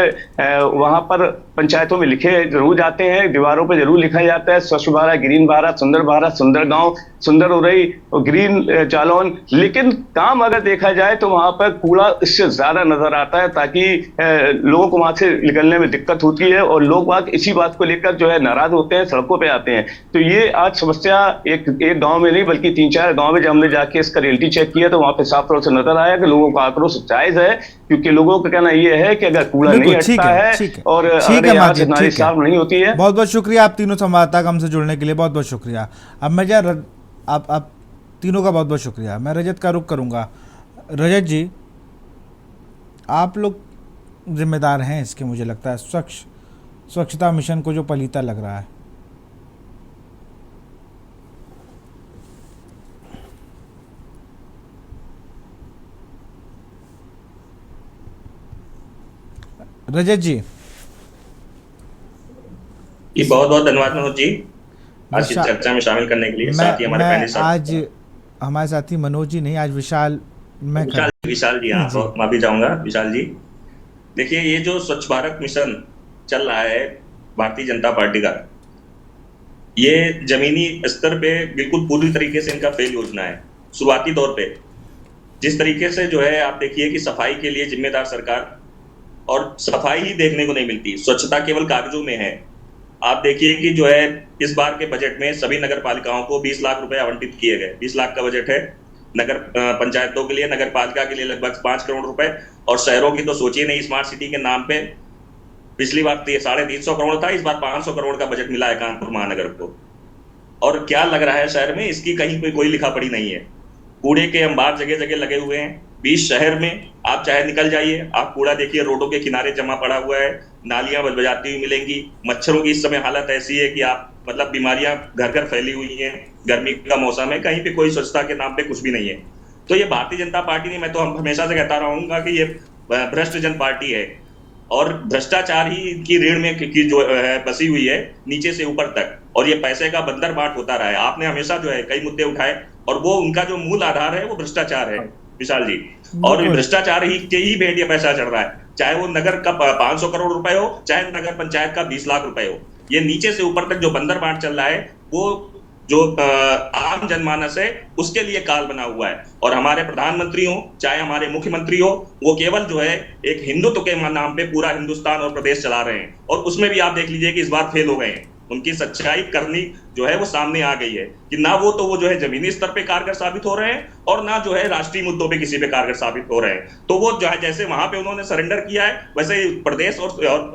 वहां पर पंचायतों में लिखे जरूर जाते हैं, दीवारों पर जरूर लिखा जाता है स्वच्छ भारत, ग्रीन भारत, सुंदर गांव, सुंदर उरई और ग्रीन जालौन, लेकिन काम अगर देखा जाए तो वहां पर कूड़ा इससे ज्यादा नजर आता है ताकि लोगों को वहां से निकलने में दिक्कत होती है और लोग वहां इसी बात को लेकर जो है नाराज होते हैं, सड़कों पे आते हैं। तो ये आज समस्या एक गांव में नहीं बल्कि 3-4 गांव में जब हमने जाके इसका रियलिटी चेक किया तो वहां पे साफ तौर से नजर आया कि लोगों का आक्रोश जायज है, क्योंकि लोगों का कहना यह है कि अगर कूड़ा नहीं हटता है और नाली साफ नहीं होती है। बहुत बहुत शुक्रिया आप तीनों संवाददाता हमसे जुड़ने के लिए, बहुत बहुत शुक्रिया। अब मैं आप तीनों का बहुत बहुत शुक्रिया। मैं रजत का रुख करूंगा। रजत जी, आप लोग जिम्मेदार हैं इसके, मुझे लगता है स्वच्छता मिशन को जो पलीता लग रहा है। रजत जी बहुत बहुत धन्यवाद मनोज जी आज की चर्चा में शामिल करने के लिए। साथ ही हमारे पहले आज हमारे साथी मनोज जी नहीं, आज विशाल जी, हाँ माफी चाहूंगा विशाल जी। देखिए ये जो स्वच्छ भारत मिशन चल रहा है भारतीय जनता पार्टी का, ये जमीनी स्तर पे बिल्कुल पूरी तरीके से इनका फेल योजना है। शुरुआती तौर पे जिस तरीके से जो है आप देखिए कि सफाई के लिए जिम्मेदार सरकार, और सफाई ही देखने को नहीं मिलती, स्वच्छता केवल कागजों में है। आप देखिए कि जो है इस बार के बजट में सभी नगर पालिकाओं को 20 लाख रुपए आवंटित किए गए। 20 लाख का बजट है नगर पंचायतों के लिए, नगर पालिका के लिए लगभग 5 करोड़ रुपए, और शहरों की तो सोचिए नहीं। स्मार्ट सिटी के नाम पे पिछली बार 350 करोड़ था, इस बार 500 करोड़ का बजट मिला है कानपुर महानगर को। और क्या लग रहा है शहर में, इसकी कहीं पे कोई लिखा पड़ी नहीं है। कूड़े के अंबार जगह जगह लगे हुए हैं। 20 शहर में आप चाहे निकल जाइए, आप कूड़ा देखिए रोडों के किनारे जमा पड़ा हुआ है, नालियां बजबजाती हुई मिलेंगी। मच्छरों की इस समय हालत ऐसी है कि आप मतलब बीमारियां घर घर फैली हुई हैं। गर्मी का मौसम है, कहीं पे कोई स्वच्छता के नाम पे कुछ भी नहीं है। तो ये भारतीय जनता पार्टी नहीं, मैं तो हमेशा से कहता रहूंगा कि ये भ्रष्ट जन पार्टी है और भ्रष्टाचार ही की रीढ़ में की जो है बसी हुई है नीचे से ऊपर तक, और ये पैसे का बंदर बाट होता रहा है। आपने हमेशा जो है कई मुद्दे उठाए और वो उनका जो मूल आधार है वो भ्रष्टाचार है विशाल जी, और भ्रष्टाचार ही के ही भेंट ये पैसा चढ़ रहा है। चाहे वो नगर का 500 करोड़ रुपए हो, चाहे नगर पंचायत का 20 लाख रुपए हो, ये नीचे से ऊपर तक जो बंदर बाट चल रहा है वो जो आम जनमानस है उसके लिए काल बना हुआ है। और हमारे प्रधानमंत्री हो चाहे हमारे मुख्यमंत्री हो, वो केवल जो है एक हिंदुत्व के नाम पे पूरा हिंदुस्तान और प्रदेश चला रहे हैं, और उसमें भी आप देख लीजिए कि इस बार फेल हो गए हैं। उनकी सच्चाई करनी जो है वो सामने आ गई है कि ना वो तो वो जो है जमीनी स्तर पे कारगर साबित हो रहे हैं और ना जो है राष्ट्रीय मुद्दों पे किसी पे कारगर साबित हो रहे हैं। तो वो जो है जैसे वहां पे उन्होंने सरेंडर किया है वैसे ही प्रदेश और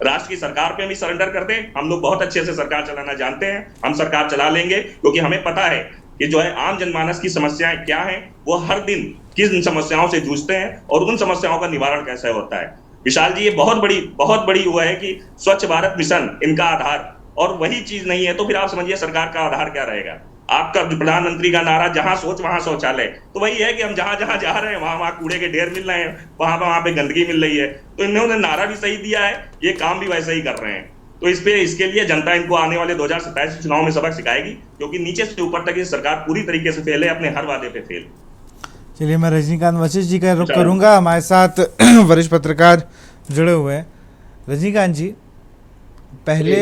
राष्ट्र की सरकार पे भी सरेंडर कर दें। हम लोग बहुत अच्छे से सरकार चलाना जानते हैं, हम सरकार चला लेंगे, क्योंकि हमें पता है कि जो है आम जनमानस की समस्याएं क्या हैं, वो हर दिन किन समस्याओं से जूझते हैं और उन समस्याओं का निवारण कैसे होता है। विशाल जी ये बहुत बड़ी हुआ है कि स्वच्छ भारत मिशन इनका आधार, और वही चीज नहीं है तो फिर आप समझिए सरकार का आधार क्या रहेगा। आपका प्रधानमंत्री का नारा जहां सोच वहां शौचालय, तो वही है कि हम जहां जहां जा रहे हैं वहां कूड़े के ढेर मिल रहे हैं, वहां पे गंदगी मिल रही है। तो इन्होंने नारा भी सही दिया है, ये काम भी वैसे ही कर रहे हैं। तो इसके लिए जनता इनको आने वाले 2027 चुनाव में सबक सिखाएगी, क्योंकि नीचे से ऊपर तक ये सरकार पूरी तरीके से फेल है, अपने हर वादे पे फेल। चलिए मैं रजनीकांत वशिष्ठ जी का रुख करूंगा, हमारे साथ वरिष्ठ पत्रकार जुड़े हुए हैं। रजनीकांत जी, पहले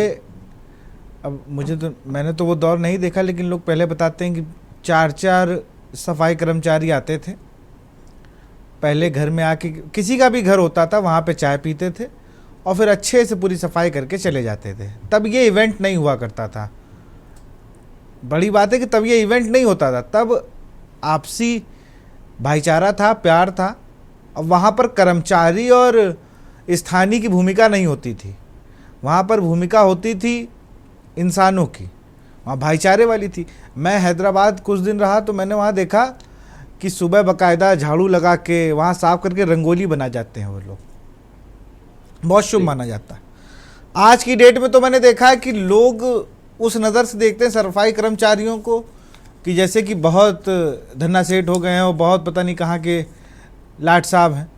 अब मैंने तो वो दौर नहीं देखा, लेकिन लोग पहले बताते हैं कि 4 सफाई कर्मचारी आते थे, पहले घर में आके किसी का भी घर होता था वहाँ पे चाय पीते थे और फिर अच्छे से पूरी सफाई करके चले जाते थे। तब ये इवेंट नहीं हुआ करता था। बड़ी बात है कि तब ये इवेंट नहीं होता था, तब आपसी भाईचारा था, प्यार था। अब वहाँ पर कर्मचारी और स्थानीय की भूमिका नहीं होती थी, वहाँ पर भूमिका होती थी इंसानों की, वहाँ भाईचारे वाली थी। मैं हैदराबाद कुछ दिन रहा तो मैंने वहाँ देखा कि सुबह बाकायदा झाड़ू लगा के वहाँ साफ करके रंगोली बना जाते हैं वो लोग, बहुत शुभ माना जाता है। आज की डेट में तो मैंने देखा है कि लोग उस नज़र से देखते हैं सफाई कर्मचारियों को कि जैसे कि बहुत धन्ना सेठ हो गए हैं और बहुत पता नहीं कहाँ के लाट साहब हैं,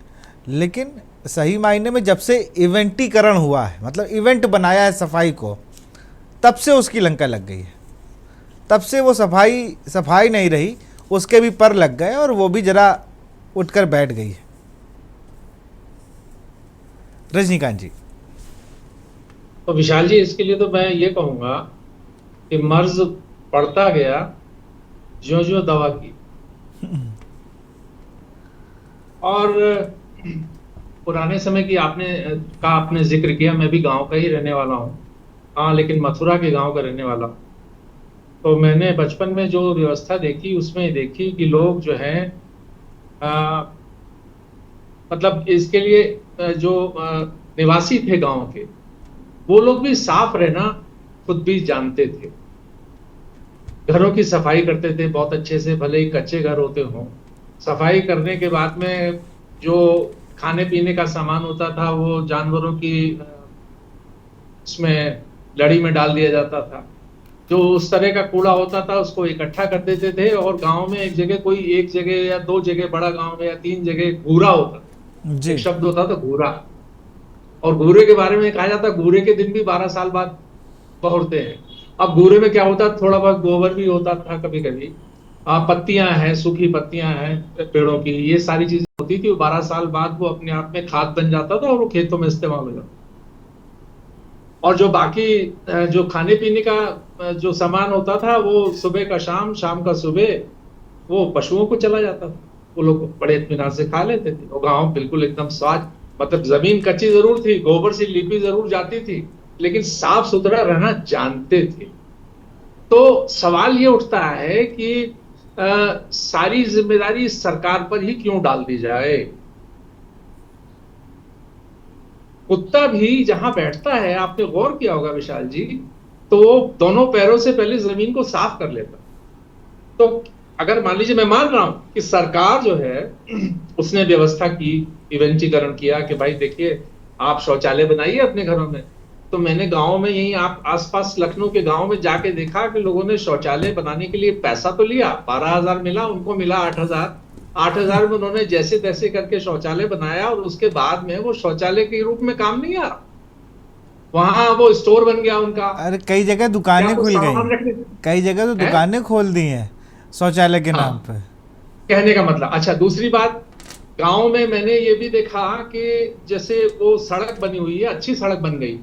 लेकिन सही मायने में जब से इवेंटीकरण हुआ है, मतलब इवेंट बनाया है सफाई को, तब से उसकी लंका लग गई है। तब से वो सफाई नहीं रही, उसके भी पर लग गए और वो भी जरा उठकर बैठ गई है। रजनीकांत जी। तो विशाल जी, इसके लिए तो मैं ये कहूँगा कि मर्ज पड़ता गया ज्यों ज्यों दवा की। और पुराने समय की आपने जिक्र किया, मैं भी गांव का ही रहने वाला हूँ। हाँ, लेकिन मथुरा के गांव का रहने वाला हूँ। तो मैंने बचपन में जो व्यवस्था देखी उसमें देखी कि लोग जो है मतलब इसके लिए जो निवासी थे गांव के, वो लोग भी साफ रहना खुद भी जानते थे। घरों की सफाई करते थे बहुत अच्छे से, भले ही कच्चे घर होते हों। सफाई करने के बाद में जो खाने पीने का सामान होता था वो जानवरों की उसमें लड़ी में डाल दिया जाता था। जो उस तरह का कूड़ा होता था उसको इकट्ठा कर देते थे और गांव में एक जगह या 2 जगह, बड़ा गांव में या 3 जगह घूरा होता था। एक शब्द होता था घूरा, और घूरे के बारे में कहा जाता घूरे के दिन भी 12 साल बाद बहुरते हैं। अब घूरे में क्या होता, थोड़ा बहुत गोबर भी होता था कभी कभी, पत्तियां हैं, सूखी पत्तियां हैं पेड़ों की, ये सारी चीजें होती थी। 12 साल बाद वो अपने आप में खाद बन जाता था और वो खेतों में इस्तेमाल हो जाता। और जो बाकी जो खाने पीने का जो सामान होता था वो सुबह का शाम, शाम का सुबह वो पशुओं को चला जाता था। वो लोग बड़े इत्मीनान से खा लेते थे। वो गाँव बिल्कुल एकदम स्वाद, मतलब जमीन कच्ची जरूर थी, गोबर से लिपी जरूर जाती थी, लेकिन साफ सुथरा रहना जानते थे। तो सवाल ये उठता है कि सारी जिम्मेदारी सरकार पर ही क्यों डाल दी जाए। कुत्ता भी जहां बैठता है, आपने गौर किया होगा विशाल जी, तो वो दोनों पैरों से पहले जमीन को साफ कर लेता। तो अगर मान लीजिए, मैं मान रहा हूं कि सरकार जो है उसने व्यवस्था की, इवेंटीकरण किया कि भाई देखिए आप शौचालय बनाइए अपने घरों में। तो मैंने गांव में यही आप आसपास लखनऊ के गांव में जाके देखा कि लोगों ने शौचालय बनाने के लिए पैसा तो लिया, 12,000 मिला, उनको मिला 8,000 में उन्होंने जैसे तैसे करके शौचालय बनाया और उसके बाद में वो शौचालय के रूप में काम नहीं आ रहा, वहां वो स्टोर बन गया उनका। अरे कई जगह दुकानें खुल गई, कई जगह तो दुकानें खोल दी हैं शौचालय के नाम पे। कहने का मतलब, अच्छा दूसरी बात, गांव में मैंने ये भी देखा कि जैसे वो सड़क बनी हुई है, अच्छी सड़क बन गई,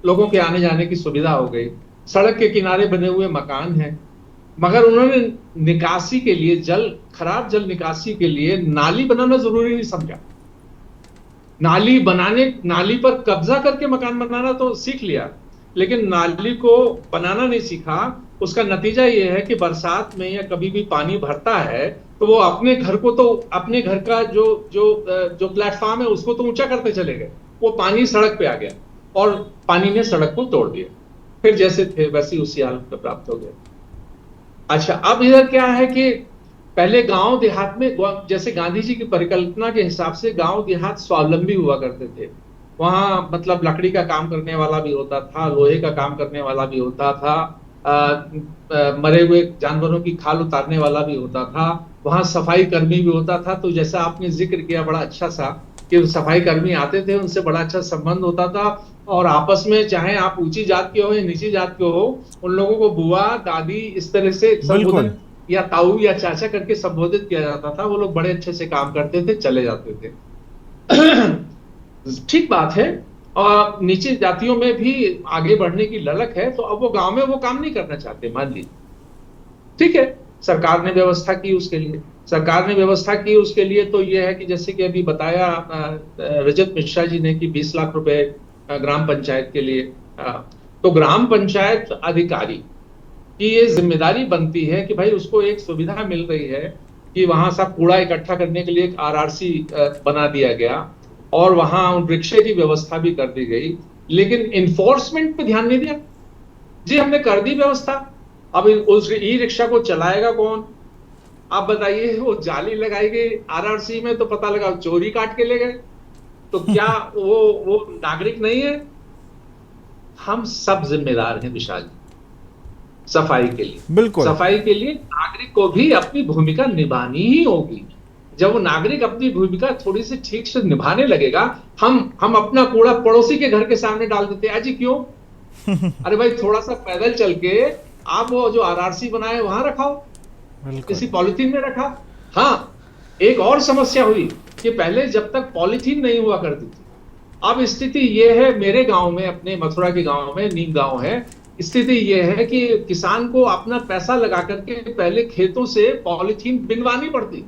लोगों के आने जाने की सुविधा हो गई, सड़क के किनारे बने हुए मकान हैं, मगर उन्होंने निकासी के लिए खराब जल निकासी के लिए नाली बनाना जरूरी नहीं समझा। नाली पर कब्जा करके मकान बनाना तो सीख लिया, लेकिन नाली को बनाना नहीं सीखा। उसका नतीजा ये है कि बरसात में या कभी भी पानी भरता है तो वो अपने घर का जो प्लेटफॉर्म है उसको तो ऊंचा करते चले गए, वो पानी सड़क पे आ गया और पानी ने सड़क को तोड़ दिया, फिर जैसे थे वैसे उसी हालत में प्राप्त हो गए। अच्छा, अब इधर क्या है कि पहले गांव देहात में, जैसे गांधी जी की परिकल्पना के हिसाब से गांव देहात स्वावलंबी हुआ करते थे। वहां मतलब लकड़ी का काम करने वाला भी होता था, लोहे का काम करने वाला भी होता था, मरे हुए जानवरों की खाल उतारने वाला भी होता था, वहां सफाई कर्मी भी होता था। तो जैसा आपने जिक्र किया बड़ा अच्छा सा कि सफाई कर्मी आते थे, उनसे बड़ा अच्छा संबंध होता था और आपस में चाहे आप ऊंची जात के हो या नीची जात के हो, उन लोगों को बुआ दादी इस तरह से संबोधन या ताऊ या चाचा करके संबोधित किया जाता था। वो लोग बड़े अच्छे से काम करते थे, चले जाते थे। ठीक बात है, और नीचे जातियों में भी आगे बढ़ने की ललक है, तो अब वो गांव में वो काम नहीं करना चाहते, मान लीजिए, ठीक है, सरकार ने व्यवस्था की उसके लिए। तो ये है कि जैसे कि अभी बताया रजत मिश्रा जी ने कि 20 लाख रुपए ग्राम पंचायत के लिए, तो ग्राम पंचायत अधिकारी की ये जिम्मेदारी बनती है कि भाई उसको एक सुविधा मिल रही है कि वहां सब कूड़ा इकट्ठा करने के लिए एक RRC बना दिया गया और वहां रिक्शे की व्यवस्था भी कर दी गई, लेकिन इन्फोर्समेंट पे ध्यान नहीं दिया। जी हमने कर दी व्यवस्था, अब उस ई-रिक्शा को चलाएगा कौन? आप बताइए, वो जाली लगाई गई RRC में तो पता लगा चोरी काट के ले गए, तो क्या वो नागरिक नहीं है? हम सब जिम्मेदार हैं विशाल जी, सफाई के लिए। बिल्कुल सफाई के लिए नागरिक को भी अपनी भूमिका निभानी ही होगी। जब वो नागरिक अपनी भूमिका थोड़ी सी ठीक से निभाने लगेगा, हम अपना कूड़ा पड़ोसी के घर के सामने डाल देते हैं। अजी क्यों? अरे भाई थोड़ा सा पैदल चल के आप वो जो आरआरसी बनाए वहां रखाओ, किसी पॉलिथीन में रखा। हाँ, एक और समस्या हुई कि पहले जब तक पॉलिथीन नहीं हुआ करती थी, अब स्थिति ये है मेरे गांव में, अपने मथुरा के गांव में, नीम गांव है, स्थिति ये है कि किसान को अपना पैसा लगा करके पहले खेतों से पॉलिथीन बिनवानी पड़ती।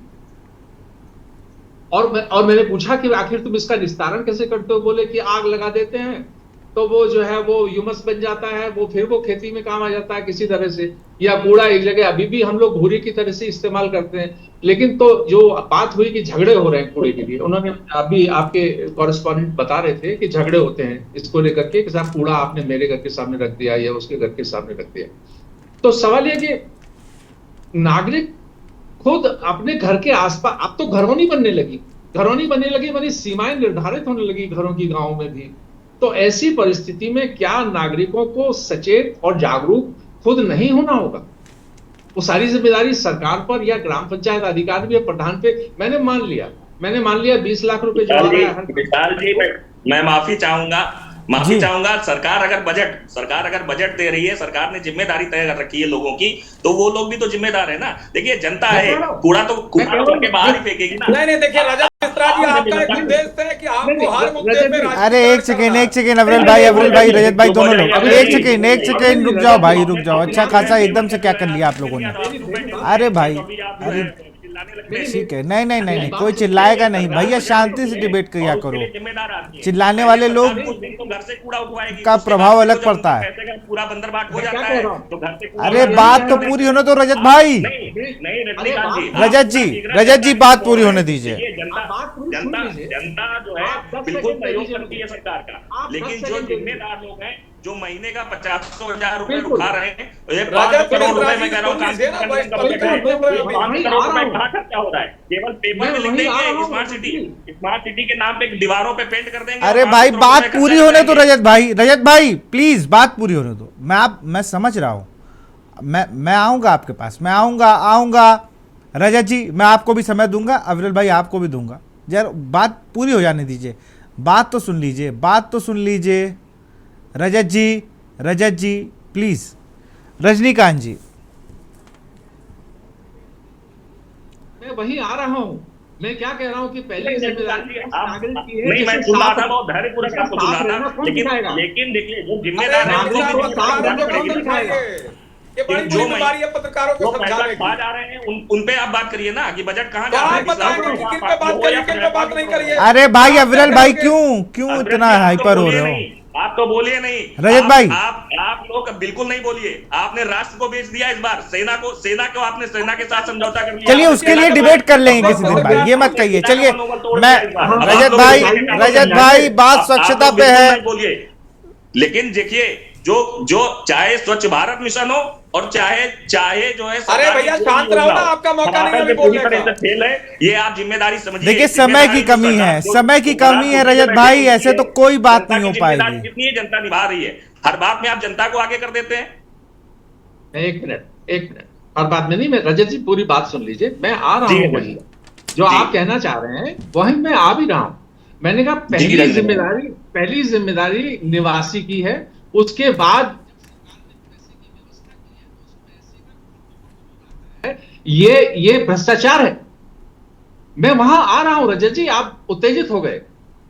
और मैंने पूछा कि आखिर तुम इसका निस्तारण कैसे करते हो? बोले कि आग लगा देते हैं तो वो जो है वो ह्यूमस बन जाता है, वो फिर वो खेती में काम आ जाता है किसी तरह से। या कूड़ा एक जगह अभी भी हम लोग भूरी की तरह से इस्तेमाल करते हैं। लेकिन तो जो बात हुई कि झगड़े हो रहे हैं कूड़े के लिए, उन्होंने अभी आपके कॉरेस्पॉन्डेंट बता रहे थे कि झगड़े होते हैं इसको लेकर के कि साहब कूड़ा आपने मेरे घर के सामने रख दिया या उसके घर के सामने रख दिया। तो सवाल यह कि नागरिक खुद अपने घर के आसपास, अब तो घरौनी बनने लगी, मानी सीमाएं निर्धारित होने लगी घरों की, गांव में भी। तो ऐसी परिस्थिति में क्या नागरिकों को सचेत और जागरूक खुद नहीं होना होगा? वो सारी जिम्मेदारी सरकार पर या ग्राम पंचायत अधिकारी या प्रधान पे। मैंने मान लिया 20 लाख रुपए जो आ रहा है। विशाल जी, मैं माफी चाहूंगा। सरकार अगर बजट दे रही है, सरकार ने जिम्मेदारी तय कर रखी है लोगों की, तो वो लोग भी तो जिम्मेदार है ना। देखिए जनता है, कूड़ा तो के बाहर ही फेंकेगी ना। नहीं देखिए रजत मिश्रा जी, आपका एक उद्देश्य है कि आपको हर मुद्दे पे। अरे एक सेकेंड अविरल भाई, रजत भाई, दोनों लोग एक सेकेंड रुक जाओ भाई, रुक जाओ। अच्छा खासा एकदम से क्या कर लिया आप लोगों ने? अरे भाई, अरे ठीक है, नहीं कोई चिल्लाएगा नहीं भैया, शांति से डिबेट किया करो। चिल्लाने वाले लोग का प्रभाव अलग पड़ता है। पूरा बंदरबाट हो जाता है तो घर से। अरे बात तो पूरी होने दो रजत भाई। रजत जी बात पूरी होने दीजिए। जनता जो है बिल्कुल सहयोग करती है सरकार का, लेकिन जो जिम्मेदार लोग हैं, जो महीने का 50,000 रुपए उठा रहे हैं, 5 करोड़ रुपए मैं कह रहा हूँ खर्चा हो रहा है। केवल पेपर में लिख देंगे स्मार्ट सिटी के नाम पे दीवारों पे पेंट कर देंगे। अरे भाई बात पूरी होने दो रजत भाई प्लीज बात पूरी होने दो। मैं समझ रहा हूँ, मैं आऊंगा आपके पास, मैं आऊंगा रजत जी, मैं आपको भी समय दूंगा, अविरल भाई आपको भी दूंगा। यार बात पूरी हो जाने दीजिए, बात तो सुन लीजिए। रजत जी प्लीज। रजनीकांत जी, मैं वही आ रहा हूँ। मैं क्या कह रहा हूँ कि पहले जिम्मेदारी नागरिक की है। नहीं, मैं सुन रहा था, बहुत धैर्यपूर्वक आपको सुन रहा था, लेकिन देखिए जो जिम्मेदार है, जो पत्रकारों को समझाने खा जा रहे हैं उन पे आप बात करिए ना कि बजट कहाँ जा रहा है। अरे भाई अविरल भाई क्यों इतना हाइपर हो रहे हो? आप तो बोलिए नहीं रजत भाई, आप लोग बिल्कुल नहीं बोलिए। आपने राष्ट्र को बेच दिया इस बार, सेना को आपने सेना के साथ समझौता कर लिया। चलिए उसके लिए डिबेट कर लेंगे किसी दिन भाई, ये मत कहिए। चलिए मैं रजत भाई बात स्वच्छता पे है, लेकिन देखिए जो चाहे स्वच्छ भारत मिशन हो और चाहे जो है, अरे भैया शांत रहो ना, आपका मौका नहीं है बोलने का। खेल है ये, आप जिम्मेदारी समझिए। देखिए समय की कमी है रजत भाई, ऐसे तो कोई बात नहीं हो पाएगी। कितनी जनता निभा रही है, हर बात में आप जनता को आगे कर देते हैं। एक मिनट, हर बात में नहीं। मैं रजत जी पूरी बात सुन लीजिए, मैं आ रहा हूँ वही जो आप कहना चाह रहे हैं, वही मैं आ भी रहा हूँ। मैंने कहा पहली जिम्मेदारी निवासी की है, उसके बाद ये भ्रष्टाचार है। मैं वहां आ रहा हूं रजत जी, आप उत्तेजित हो गए।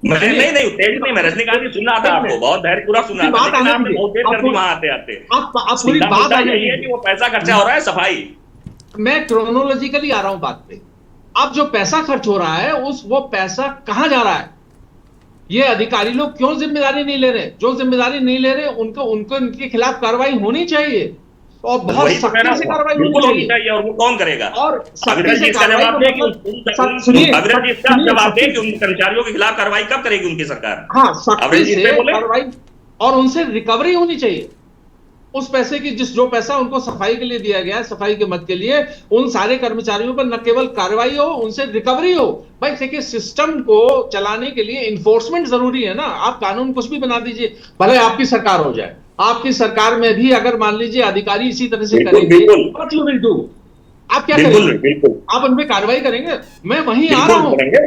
नहीं उत्तेजित नहीं, मैं रजनीकांत जी सुन रहा था, आपको बहुत धैर्य पूरा सुन रहा था, लेकिन आपने बहुत देर कर दी वहां आते आप पूरी बात आ जाइए कि वो पैसा खर्चा हो रहा है सफाई। मैं क्रोनोलॉजिकली आ रहा हूं बात पे। अब जो पैसा खर्च हो रहा है वो पैसा कहां जा रहा है? ये अधिकारी लोग क्यों जिम्मेदारी नहीं ले रहे? जो जिम्मेदारी नहीं ले रहे उनको इनके खिलाफ कार्रवाई होनी चाहिए और बहुत सख्ती से कार्रवाई होनी चाहिए। और वो कौन करेगा? और अविरल जी इसका जवाब दे कि उन कर्मचारियों के खिलाफ कार्रवाई कब करेगी उनकी सरकार? हाँ, सख्ती से कार्रवाई और उनसे रिकवरी होनी चाहिए उस पैसे की, जो पैसा उनको सफाई के लिए दिया गया है, सफाई के मद के लिए, उन सारे कर्मचारियों पर न केवल कार्रवाई हो, उनसे रिकवरी हो। भाई देखिए, सिस्टम को चलाने के लिए इन्फोर्समेंट जरूरी है ना। आप कानून कुछ भी बना दीजिए, भले आपकी सरकार हो जाए, आपकी सरकार में भी अगर मान लीजिए अधिकारी इसी तरह से बिल्कुल, करेंगे, बिल्कुल। what you will do? आप क्या बिल्कुल, करेंगे? बिल्कुल। आप उन पे कार्रवाई करेंगे? मैं वहीं आ बिल्कुल रहा हूं, करेंगे,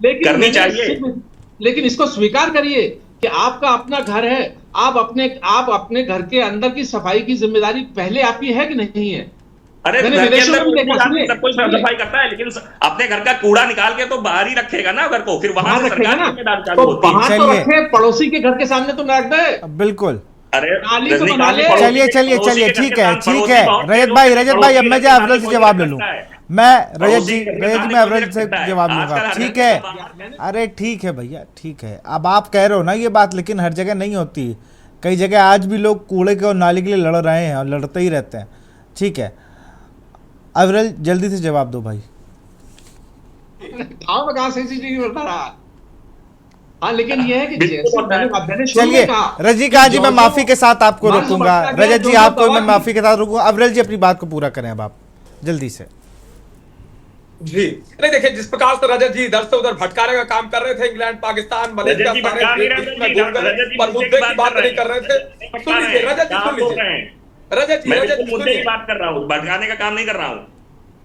लेकिन करनी मैंने चाहिए। लेकिन इसको स्वीकार करिए कि आपका अपना घर है, आप अपने घर के अंदर की सफाई की जिम्मेदारी पहले आपकी है कि नहीं है? अरे मैंने घर के विदेशों अंदर में भी कोई देखा, आदमी सुनिए, सब कुछ सफाई करता है, लेकिन अपने घर का कूड़ा निकाल के तो बाहर ही रखेगा ना घर को, फिर वहां बाहर से रखेगा सरकार ना, की जिम्मेदारी तो चालू होती है। बाहर तो रखे, पड़ोसी के घर के सामने तो न रख दे। बिल्कुल। अरे नाली तो बना रजनीकांत जी, ले। पड़ोसी चलिए के- चलिए पड़ोसी चलिए, के घर ठीक के है साथ ठीक पड़ोसी है। बहुत से रजत लोग भाई हैं, मैं पड़ोसी के जय घर के अफजल से सामने जवाब कोई ले लूँ। रख सकता है। मैं रजत पड़ोसी जी के घर के रजत जी सामने मैं कोई अफजल रख से सकता है। जवाब आजकल लूंगा, हर ठीक घर है। के बाहर- अरे ठीक है भैया, ठीक है। अब आप कह रहे हो ना ये बात, लेकिन हर जगह नहीं होती। कई जगह आज भी लोग कूड़े के और नाली के लिए लड़ रहे हैं और लड़ते ही रहते हैं। ठीक है अविरल, जल्दी से जवाब दो भाई। गाँव में कहाँ सीसीटीवी बढ़ता रहा? हाँ, लेकिन ये है कि जैसे मैंने शुरू चलिए में कहा, रजनीकांत जी, मैं माफी के साथ आपको मर्ज रोकूंगा। बढ़ता गया, रजत जी जो आपको दवा मैं की- माफी के साथ रोकूंगा। अविरल जी अपनी बात को पूरा करें अब आप जल्दी से। जी नहीं, देखिए जिस प्रकार से रजत जी इधर से उधर भटकाने का काम कर रहे थे, इंग्लैंड, पाकिस्तान, मलेशिया, रजत जी सारे भटका नहीं देश रहे, में घूम गए, रजत जी पर मुद्दे मुद्दे की की बात बात कर नहीं रहे कर रहे थे। सुन लीजिए रजत जी, सुन लीजिए रजत जी, मैं रजत बिल्कुल जी मुद्दे की सुनिए। बात कर रहा हूँ, भटकाने का काम नहीं कर रहा हूँ।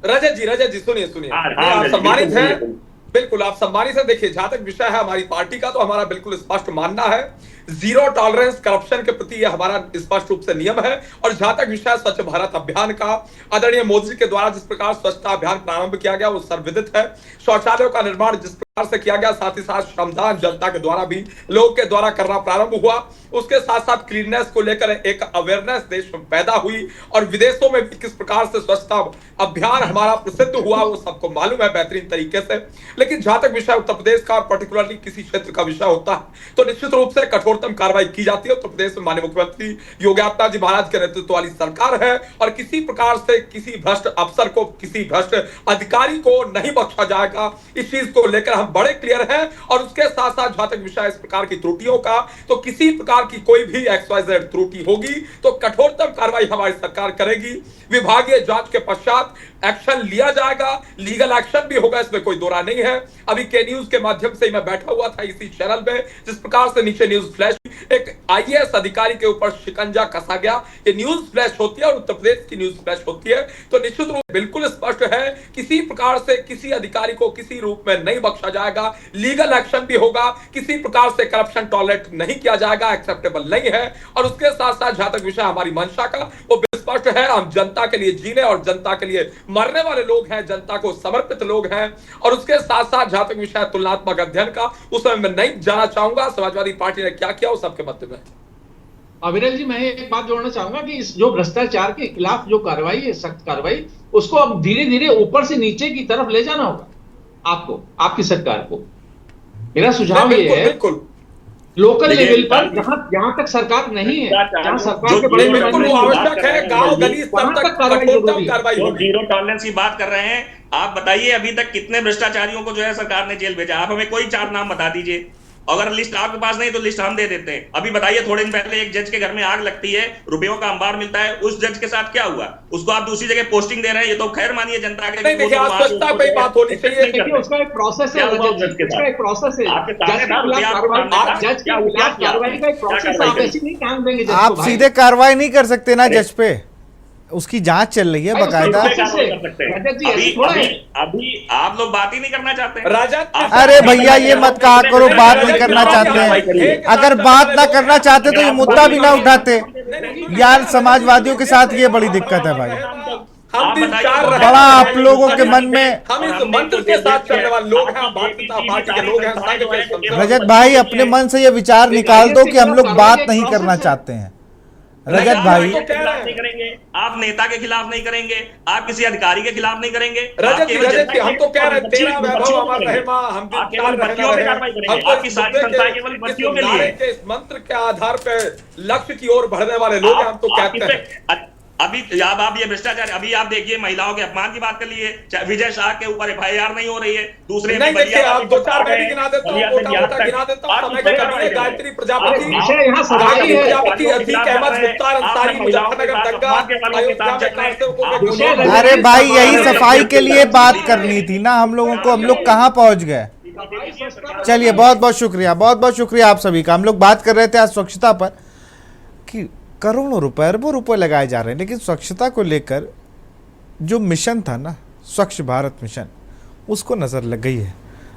रजत जी सुनिए सुनिए। हाँ, नहीं, आप रजत जी, सम्मानित बिल्कुल, हैं, बिल्कुल। बिल्कुल आप सम्मानित हैं। देखिए जहां तक विषय है हमारी पार्टी का, तो हमारा बिल्कुल स्पष्ट मानना है, जीरो टॉलरेंस करप्शन के प्रति यह हमारा स्पष्ट रूप से नियम है। और जहां तक विषय स्वच्छ भारत अभियान का, आदरणीय मोदी जी के द्वारा जिस प्रकार स्वच्छता अभियान प्रारंभ किया गया वो सर्वविदित है। शौचालयों का निर्माण जिस प्रकार से किया गया, साथ ही साथ श्रमदान जनता के द्वारा भी लोगों के द्वारा करना प्रारंभ हुआ। उसके साथ साथ क्लीननेस को लेकर एक अवेयरनेस देश में पैदा हुई, और विदेशों में भी किस प्रकार से स्वच्छता अभियान हमारा प्रसिद्ध हुआ वो सबको मालूम है बेहतरीन तरीके से। लेकिन जहां तक विषय उत्तर प्रदेश का, पर्टिकुलरली किसी क्षेत्र का विषय होता है, तो निश्चित रूप से कठोरतम कार्रवाई की जाती है। उत्तर प्रदेश में माननीय मुख्यमंत्री योगी आदित्यनाथ जी महाराज के नेतृत्व वाली सरकार है, और किसी प्रकार से किसी भ्रष्ट अफसर को, किसी भ्रष्ट अधिकारी को नहीं बख्शा जाएगा। इस चीज को लेकर हम बड़े क्लियर हैं। और उसके साथ साथ जहां तक विषय इस प्रकार की त्रुटियों का, तो किसी प्रकार की कोई भी XYZ त्रुटि होगी तो कठोरतम कार्रवाई हमारी सरकार करेगी। विभागीय जांच के पश्चात एक्शन लिया जाएगा, लीगल एक्शन भी होगा, इसमें कोई दो राय नहीं है। अभी के न्यूज के माध्यम से मैं बैठा हुआ था इसी चैनल में, जिस प्रकार से नीचे न्यूज फ्लैश, एक IAS अधिकारी के ऊपर शिकंजा कसा गया। ये न्यूज फ्लैश होती है और उत्तर प्रदेश की न्यूज फ्लैश होती है, तो निश्चित रूप बिल्कुल स्पष्ट है, किसी प्रकार से किसी अधिकारी को किसी रूप में नहीं बख्शा जाएगा, लीगल एक्शन भी होगा, किसी प्रकार से करप्शन टॉलरेट नहीं किया जाएगा, एक्सेप्टेबल नहीं है। और उसके साथ साथ जहां तक विषय हमारी मंशा का, वो स्पष्ट है, हम जनता के लिए जीने और जनता के लिए मरने वाले लोग हैं, जनता को समर्पित लोग हैं। और उसके साथ साथ जहां तक विषय तुलनात्मक अध्ययन का, उसमें मैं नहीं जाना चाहूंगा समाजवादी पार्टी ने क्या किया वो सबके मध्य में। अविरल जी, मैं एक बात जोड़ना चाहूंगा कि इस जो भ्रष्टाचार के खिलाफ जो कार्रवाई है, सख्त कार्रवाई, उसको अब धीरे धीरे ऊपर से नीचे की तरफ ले जाना होगा आपको, आपकी सरकार को। मेरा सुझाव ये है, बिल्कुल लोकल लेवल पर जहां तक सरकार नहीं है, जहां सरकार के बड़े बिल्कुल आवश्यक है, गांव गली स्तर तक कार्रवाई जो जीरो टॉलरेंस की बात कर रहे हैं, आप बताइए अभी तक कितने भ्रष्टाचारियों को जो है सरकार ने जेल भेजा? आप हमें कोई 4 नाम बता दीजिए। अगर लिस्ट आपके पास नहीं तो लिस्ट हम दे देते हैं। अभी बताइए, थोड़े दिन पहले एक जज के घर में आग लगती है, रुपयों का अंबार मिलता है, उस जज के साथ क्या हुआ? उसको आप दूसरी जगह पोस्टिंग दे रहे हैं, ये तो खैर मानिए जनता के। नहीं, देखिए आज स्वच्छता पे बात होनी चाहिए, देखिए उसका एक प्रोसेस है, उसका एक प्रोसेस है, जज के खिलाफ कार्रवाई का एक प्रोसेस है। आप ऐसे नहीं काम देंगे जज को। आप सीधे कार्रवाई नहीं कर सकते ना जज पे, उसकी जांच चल रही है बकायदा। अभी आप लोग बात ही नहीं करना चाहते हैं। अरे भैया ये मत कहा करो बात नहीं करना चाहते हैं। अगर बात ना करना चाहते तो ये मुद्दा भी ना उठाते यार। समाजवादियों के साथ ये बड़ी दिक्कत है भाई, बड़ा आप लोगों के मन में। हम इस मंत्र के साथ चलने वाले लोग हैं, भारतीय जनता पार्टी के लोग हैं। रजत भाई अपने मन से ये विचार निकाल दो कि हम लोग बात नहीं करना चाहते हैं। रजत भाई नहीं करेंगे, आप नेता के खिलाफ नहीं करेंगे, आप किसी अधिकारी के खिलाफ नहीं करेंगे। रजत जी हम तो कह रहे हैं, तेरा वैभव हमारा रहमा, हम केवल बच्चियों पे कार्रवाई करेंगे। आपकी सारी संस्था केवल बच्चियों के लिए। इस मंत्र के आधार पे लक्ष्य की ओर बढ़ने वाले लोग हम तो कहते हैं। अभी आप ये भ्रष्टाचार, अभी आप देखिए महिलाओं के अपमान की बात कर लिए, विजय शाह के ऊपर FIR नहीं हो रही है, दूसरे नहीं देखिए आप 2-4 मैं भी गिना देता हूं, मोटा गिना देता हूं। समय की कमी है, गायत्री प्रजापति, अतीक अहमद, मुख्तार अंसारी, मुजफ्फरनगर दंगा, अयोध्या में कारसेवकों के। अरे भाई यही सफाई के लिए बात करनी थी ना हम लोगों को, हम लोग कहाँ पहुंच गए। चलिए बहुत बहुत शुक्रिया, बहुत बहुत शुक्रिया आप सभी का। हम लोग बात कर रहे थे आज स्वच्छता पर। कि करोड़ों रुपए अरबों रुपए लगाए जा रहे हैं, लेकिन स्वच्छता को लेकर जो मिशन था ना, स्वच्छ भारत मिशन, उसको नज़र लग गई है।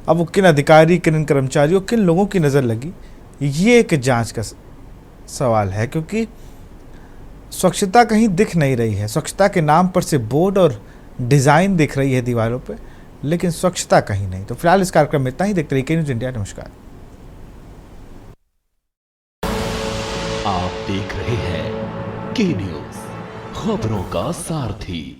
अब वो किन अधिकारी, किन कर्मचारियों, किन लोगों की नज़र लगी, ये एक जांच का सवाल है, क्योंकि स्वच्छता कहीं दिख नहीं रही है। स्वच्छता के नाम पर से बोर्ड और डिज़ाइन दिख रही है दीवारों पे, लेकिन स्वच्छता कहीं नहीं। तो फिलहाल इस कार्यक्रम में इतना ही। देखते रहिए के न्यूज़ इंडिया। नमस्कार। आप देख रहे हैं के न्यूज़, खबरों का सारथी।